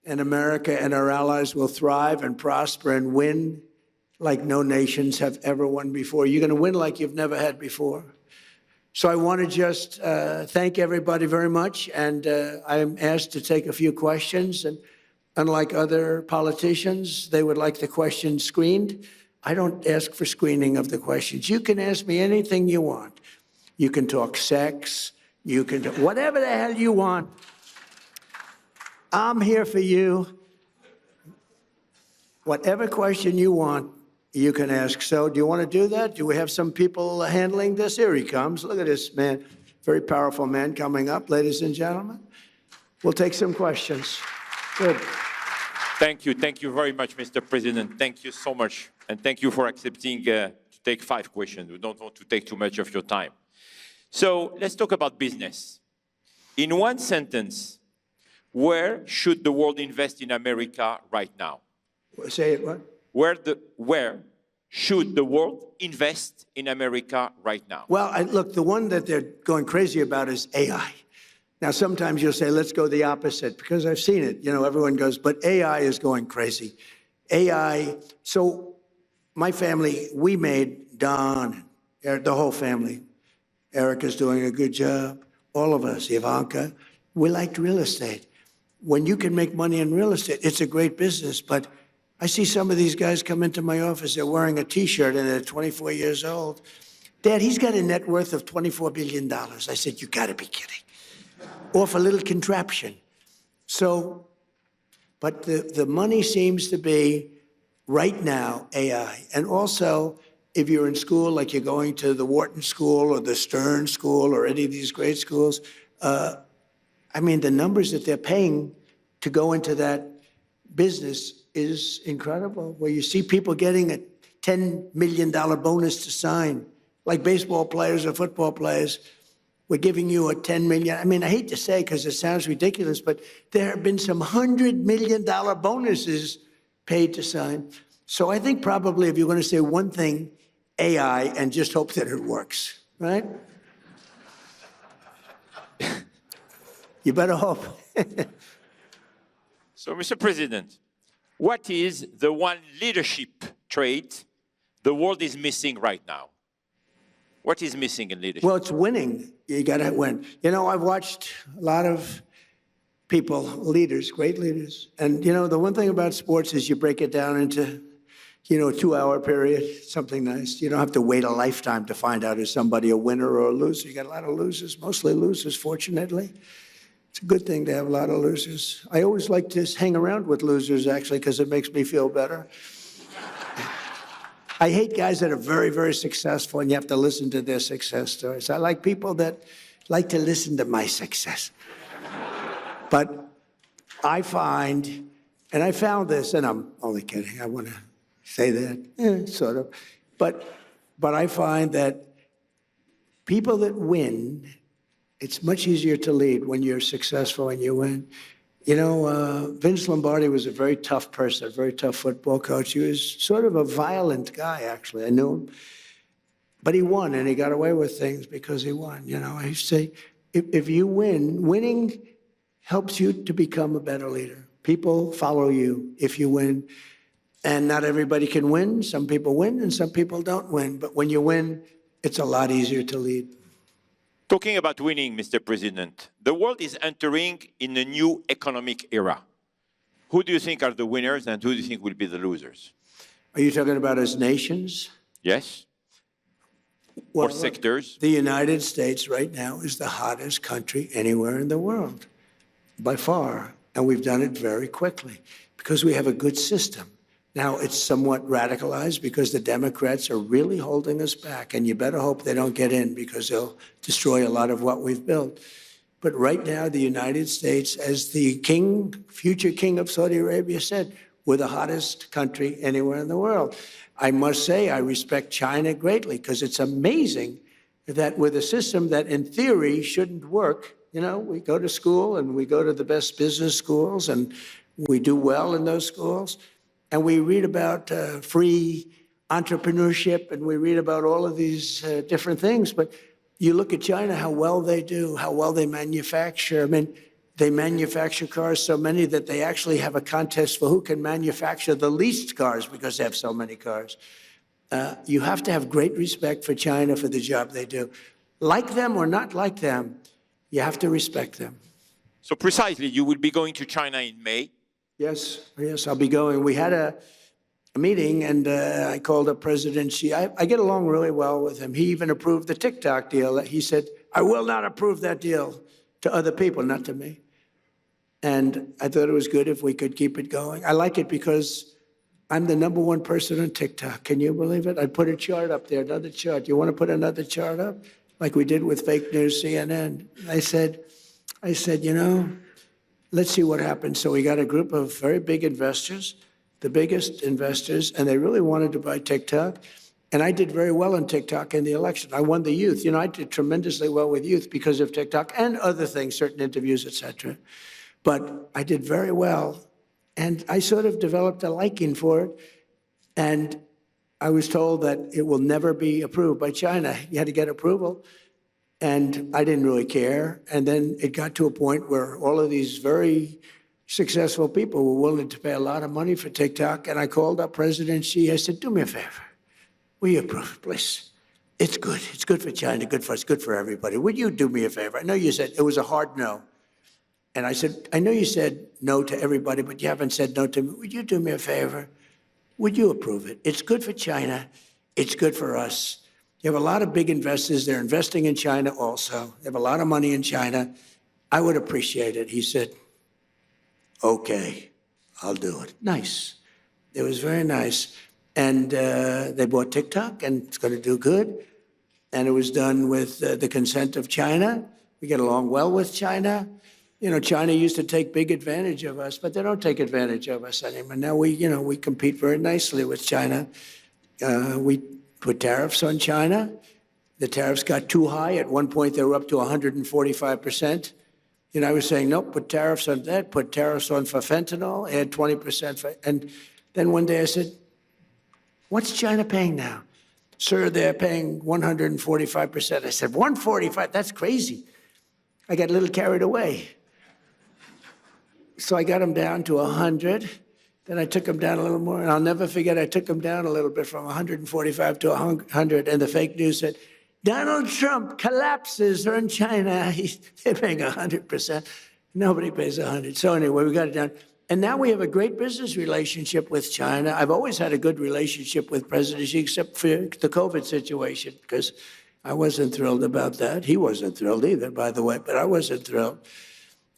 and America and our allies will thrive and prosper and win like no nations have ever won before. You're going to win like you've never had before. So I want to just thank everybody very much, and I'm asked to take a few questions. And unlike other politicians, they would like the questions screened. I don't ask for screening of the questions. You can ask me anything you want. You can talk sex. You can do whatever the hell you want. I'm here for you. Whatever question you want, you can ask. So do you want to do that? Do we have some people handling this? Here he comes. Look at this man. Very powerful man coming up, ladies and gentlemen. We'll take some questions. Good. Thank you. Thank you very much, Mr. President. Thank you so much. And thank you for accepting to take 5 questions. We don't want to take too much of your time. So let's talk about business. In one sentence, where should the world invest in America right now? Say it, what? Where should the world invest in America right now? Well, look, the one that they're going crazy about is AI. Now, sometimes you'll say, let's go the opposite, because I've seen it. You know, everyone goes, but AI is going crazy. AI, so my family, we made Don, the whole family. Erica's doing a good job. All of us, Ivanka, we liked real estate. When you can make money in real estate, it's a great business. But I see some of these guys come into my office, they're wearing a T-shirt and they're 24 years old. Dad, he's got a net worth of $24 billion. I said, you gotta be kidding. Off a little contraption. So, but the money seems to be, right now, AI. And also, if you're in school, like you're going to the Wharton School or the Stern School or any of these great schools, I mean, the numbers that they're paying to go into that business is incredible, where you see people getting a $10 million bonus to sign, like baseball players or football players. We're giving you a $10 million. I mean, I hate to say because it sounds ridiculous, but there have been some $100 million bonuses paid to sign. So I think probably if you're going to say one thing, AI, and just hope that it works, right? You better hope. So, Mr. President, what is the one leadership trait the world is missing right now? What is missing in leadership? Well, it's winning. You got to win. You know, I've watched a lot of people, leaders, great leaders. And, you know, the one thing about sports is you break it down into, you know, a 2-hour period, something nice. You don't have to wait a lifetime to find out is somebody a winner or a loser. You got a lot of losers, mostly losers, fortunately. It's a good thing to have a lot of losers. I always like to hang around with losers, actually, because it makes me feel better. I hate guys that are very, very successful, and you have to listen to their success stories. I like people that like to listen to my success. But I find, and I found this, and I'm only kidding, I want to say that, sort of. But I find that people that win, it's much easier to lead when you're successful and you win. You know, Vince Lombardi was a very tough person, a very tough football coach. He was sort of a violent guy, actually. I knew him. But he won, and he got away with things because he won. You know, I say, if you win, winning helps you to become a better leader. People follow you if you win. And not everybody can win. Some people win and some people don't win. But when you win, it's a lot easier to lead. Talking about winning, Mr. President, the world is entering in a new economic era. Who do you think are the winners and who do you think will be the losers? Are you talking about as nations? Yes? Well, or sectors? The United States right now is the hottest country anywhere in the world, by far. And we've done it very quickly because we have a good system. Now, it's somewhat radicalized because the Democrats are really holding us back, and you better hope they don't get in because they'll destroy a lot of what we've built. But right now, the United States, as the king, future king of Saudi Arabia said, we're the hottest country anywhere in the world. I must say I respect China greatly because it's amazing that with a system that in theory shouldn't work, you know, we go to school and we go to the best business schools and we do well in those schools. And we read about free entrepreneurship and we read about all of these different things. But you look at China, how well they do, how well they manufacture. I mean, they manufacture cars so many that they actually have a contest for who can manufacture the least cars because they have so many cars. You have to have great respect for China for the job they do. Like them or not like them, you have to respect them. So precisely, you will be going to China in May. Yes, I'll be going. We had a meeting, and I called up President Xi. I get along really well with him. He even approved the TikTok deal. He said, I will not approve that deal to other people, not to me. And I thought it was good if we could keep it going. I like it because I'm the #1 person on TikTok. Can you believe it? I put a chart up there, another chart. You want to put another chart up? Like we did with fake news CNN. I said, you know, let's see what happens. So we got a group of very big investors, the biggest investors, and they really wanted to buy TikTok. And I did very well on TikTok in the election. I won the youth. You know, I did tremendously well with youth because of TikTok and other things, certain interviews, et cetera. But I did very well. And I sort of developed a liking for it. And I was told that it will never be approved by China. You had to get approval. And I didn't really care. And then it got to a point where all of these very successful people were willing to pay a lot of money for TikTok. And I called up President Xi. I said, do me a favor. Will you approve it, please? It's good. It's good for China, good for us, good for everybody. Would you do me a favor? I know you said it was a hard no. And I said, I know you said no to everybody, but you haven't said no to me. Would you do me a favor? Would you approve it? It's good for China. It's good for us. You have a lot of big investors. They're investing in China also. They have a lot of money in China. I would appreciate it. He said, okay, I'll do it. Nice. It was very nice. And they bought TikTok, and it's going to do good. And it was done with the consent of China. We get along well with China. You know, China used to take big advantage of us, but they don't take advantage of us anymore. Now we compete very nicely with China. We put tariffs on China. The tariffs got too high. At one point, they were up to 145%. You know, I was saying, nope, put tariffs on that, put tariffs on for fentanyl, add 20%. And then one day I said, what's China paying now? Sir, they're paying 145%. I said, 145? That's crazy. I got a little carried away. So I got them down to 100. Then I took them down a little more. And I'll never forget, I took them down a little bit from 145 to 100. And the fake news said, Donald Trump collapses in China. They're paying 100%. Nobody pays 100. So anyway, we got it down. And now we have a great business relationship with China. I've always had a good relationship with President Xi, except for the COVID situation, because I wasn't thrilled about that. He wasn't thrilled either, by the way, but I wasn't thrilled.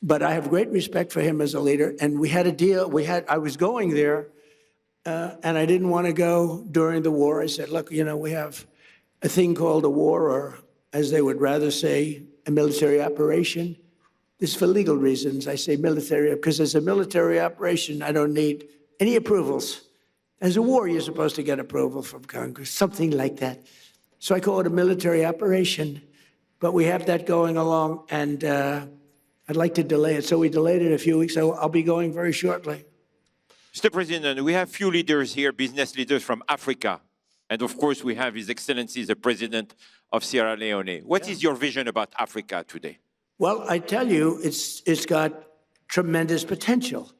But I have great respect for him as a leader. And we had a deal. I was going there, and I didn't want to go during the war. I said, look, you know, we have a thing called a war, or as they would rather say, a military operation. This is for legal reasons. I say military because as a military operation, I don't need any approvals. As a war, you're supposed to get approval from Congress, something like that. So I call it a military operation. But we have that going along, and I'd like to delay it. So we delayed it a few weeks. So I'll be going very shortly. Mr. President, we have few leaders here, business leaders from Africa. And of course, we have His Excellency, the President of Sierra Leone. What is your vision about Africa today? Well, I tell you, it's got tremendous potential.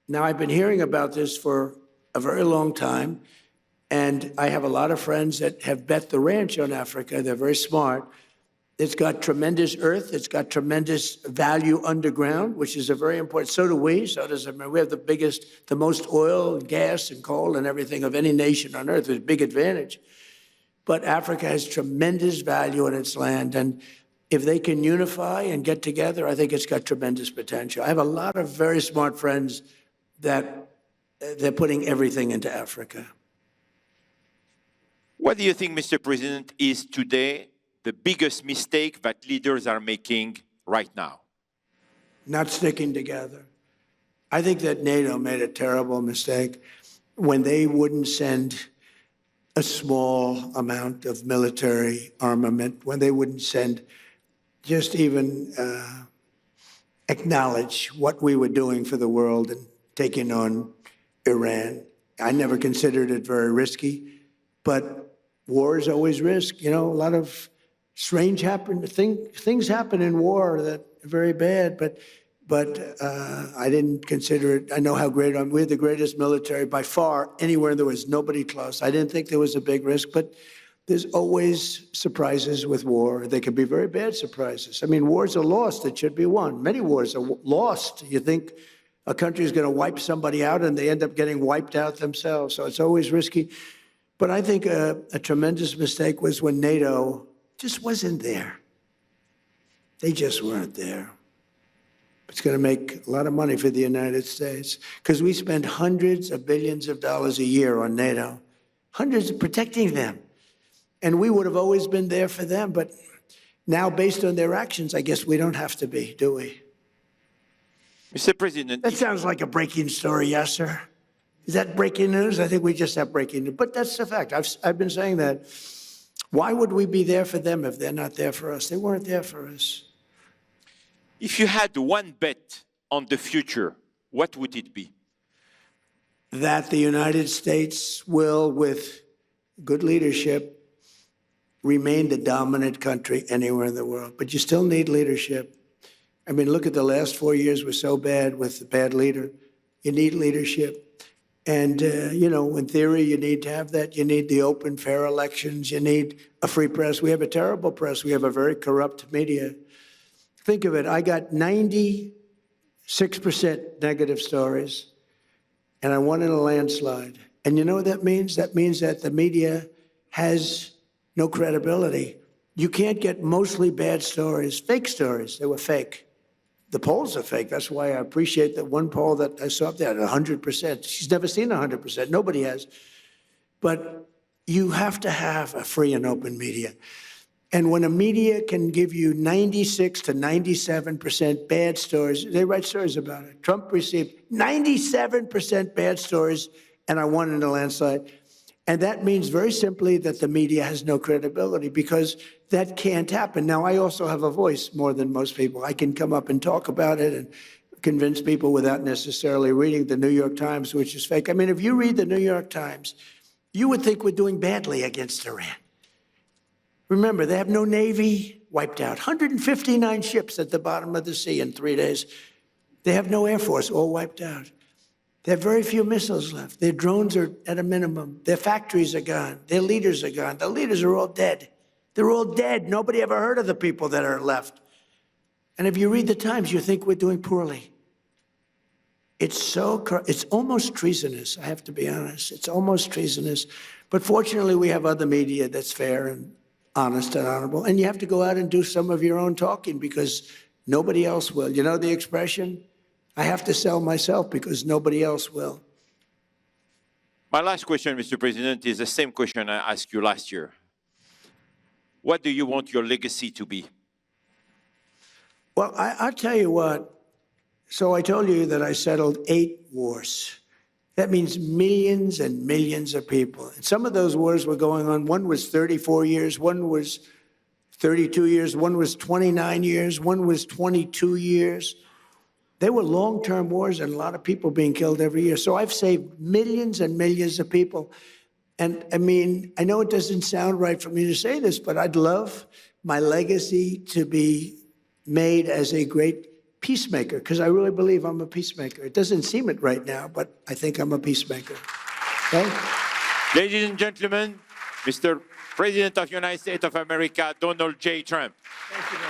Now, I've been hearing about this for a very long time, and I have a lot of friends that have bet the ranch on Africa. They're very smart. It's got tremendous earth. It's got tremendous value underground, which is a very important. So do we. So does America. We have the most oil and gas and coal and everything of any nation on earth. It's a big advantage. But Africa has tremendous value in its land. And if they can unify and get together, I think it's got tremendous potential. I have a lot of very smart friends that they're putting everything into Africa. What do you think, Mr. President, is today the biggest mistake that leaders are making right now? Not sticking together. I think that NATO made a terrible mistake when they wouldn't send a small amount of military armament, when they wouldn't send just even acknowledge what we were doing for the world and taking on Iran. I never considered it very risky, but war is always risk. You know, a lot of strange things happen in war that are very bad, but I didn't consider it. I know how great we're the greatest military by far anywhere there was nobody close. I didn't think there was a big risk, but there's always surprises with war. They can be very bad surprises. I mean, wars are lost that should be won. Many wars are lost. You think a country is going to wipe somebody out and they end up getting wiped out themselves. So it's always risky. But I think a tremendous mistake was when NATO just wasn't there. They just weren't there. It's going to make a lot of money for the United States because we spend hundreds of billions of dollars a year on NATO, hundreds protecting them. And we would have always been there for them. But now, based on their actions, I guess we don't have to be, do we? Mr. President. That sounds like a breaking story, yes, sir. Is that breaking news? I think we just have breaking news. But that's the fact. I've been saying that. Why would we be there for them if they're not there for us? They weren't there for us. If you had one bet on the future, what would it be? That the United States will, with good leadership, remain the dominant country anywhere in the world. But you still need leadership. I mean, look at the last 4 years were so bad with the bad leader. You need leadership. And, you know, in theory, you need to have that. You need the open, fair elections. You need a free press. We have a terrible press. We have a very corrupt media. Think of it. I got 96% negative stories, and I won in a landslide. And you know what that means? That means that the media has no credibility. You can't get mostly bad stories, fake stories. They were fake. The polls are fake. That's why I appreciate that one poll that I saw up there, 100%. She's never seen 100%. Nobody has. But you have to have a free and open media. And when a media can give you 96 to 97% bad stories, they write stories about it. Trump received 97% bad stories, and I won in a landslide. And that means very simply that the media has no credibility because that can't happen. Now, I also have a voice more than most people. I can come up and talk about it and convince people without necessarily reading the New York Times, which is fake. I mean, if you read the New York Times, you would think we're doing badly against Iran. Remember, they have no Navy, wiped out. 159 ships at the bottom of the sea in 3 days. They have no Air Force, all wiped out. They have very few missiles left. Their drones are at a minimum. Their factories are gone. Their leaders are gone. The leaders are all dead. They're all dead. Nobody ever heard of the people that are left. And if you read the Times, you think we're doing poorly. It's almost treasonous, I have to be honest. It's almost treasonous. But fortunately, we have other media that's fair and honest and honorable. And you have to go out and do some of your own talking because nobody else will. You know the expression? I have to sell myself because nobody else will. My last question, Mr. President, is the same question I asked you last year. What do you want your legacy to be? Well, I'll tell you what. So I told you that I settled 8 wars. That means millions and millions of people. And some of those wars were going on. One was 34 years, one was 32 years, one was 29 years, one was 22 years. They were long-term wars and a lot of people being killed every year. So I've saved millions and millions of people. And I mean, I know it doesn't sound right for me to say this, but I'd love my legacy to be made as a great peacemaker, because I really believe I'm a peacemaker. It doesn't seem it right now, but I think I'm a peacemaker. Okay? Ladies and gentlemen, Mr. President of the United States of America, Donald J. Trump. Thank you.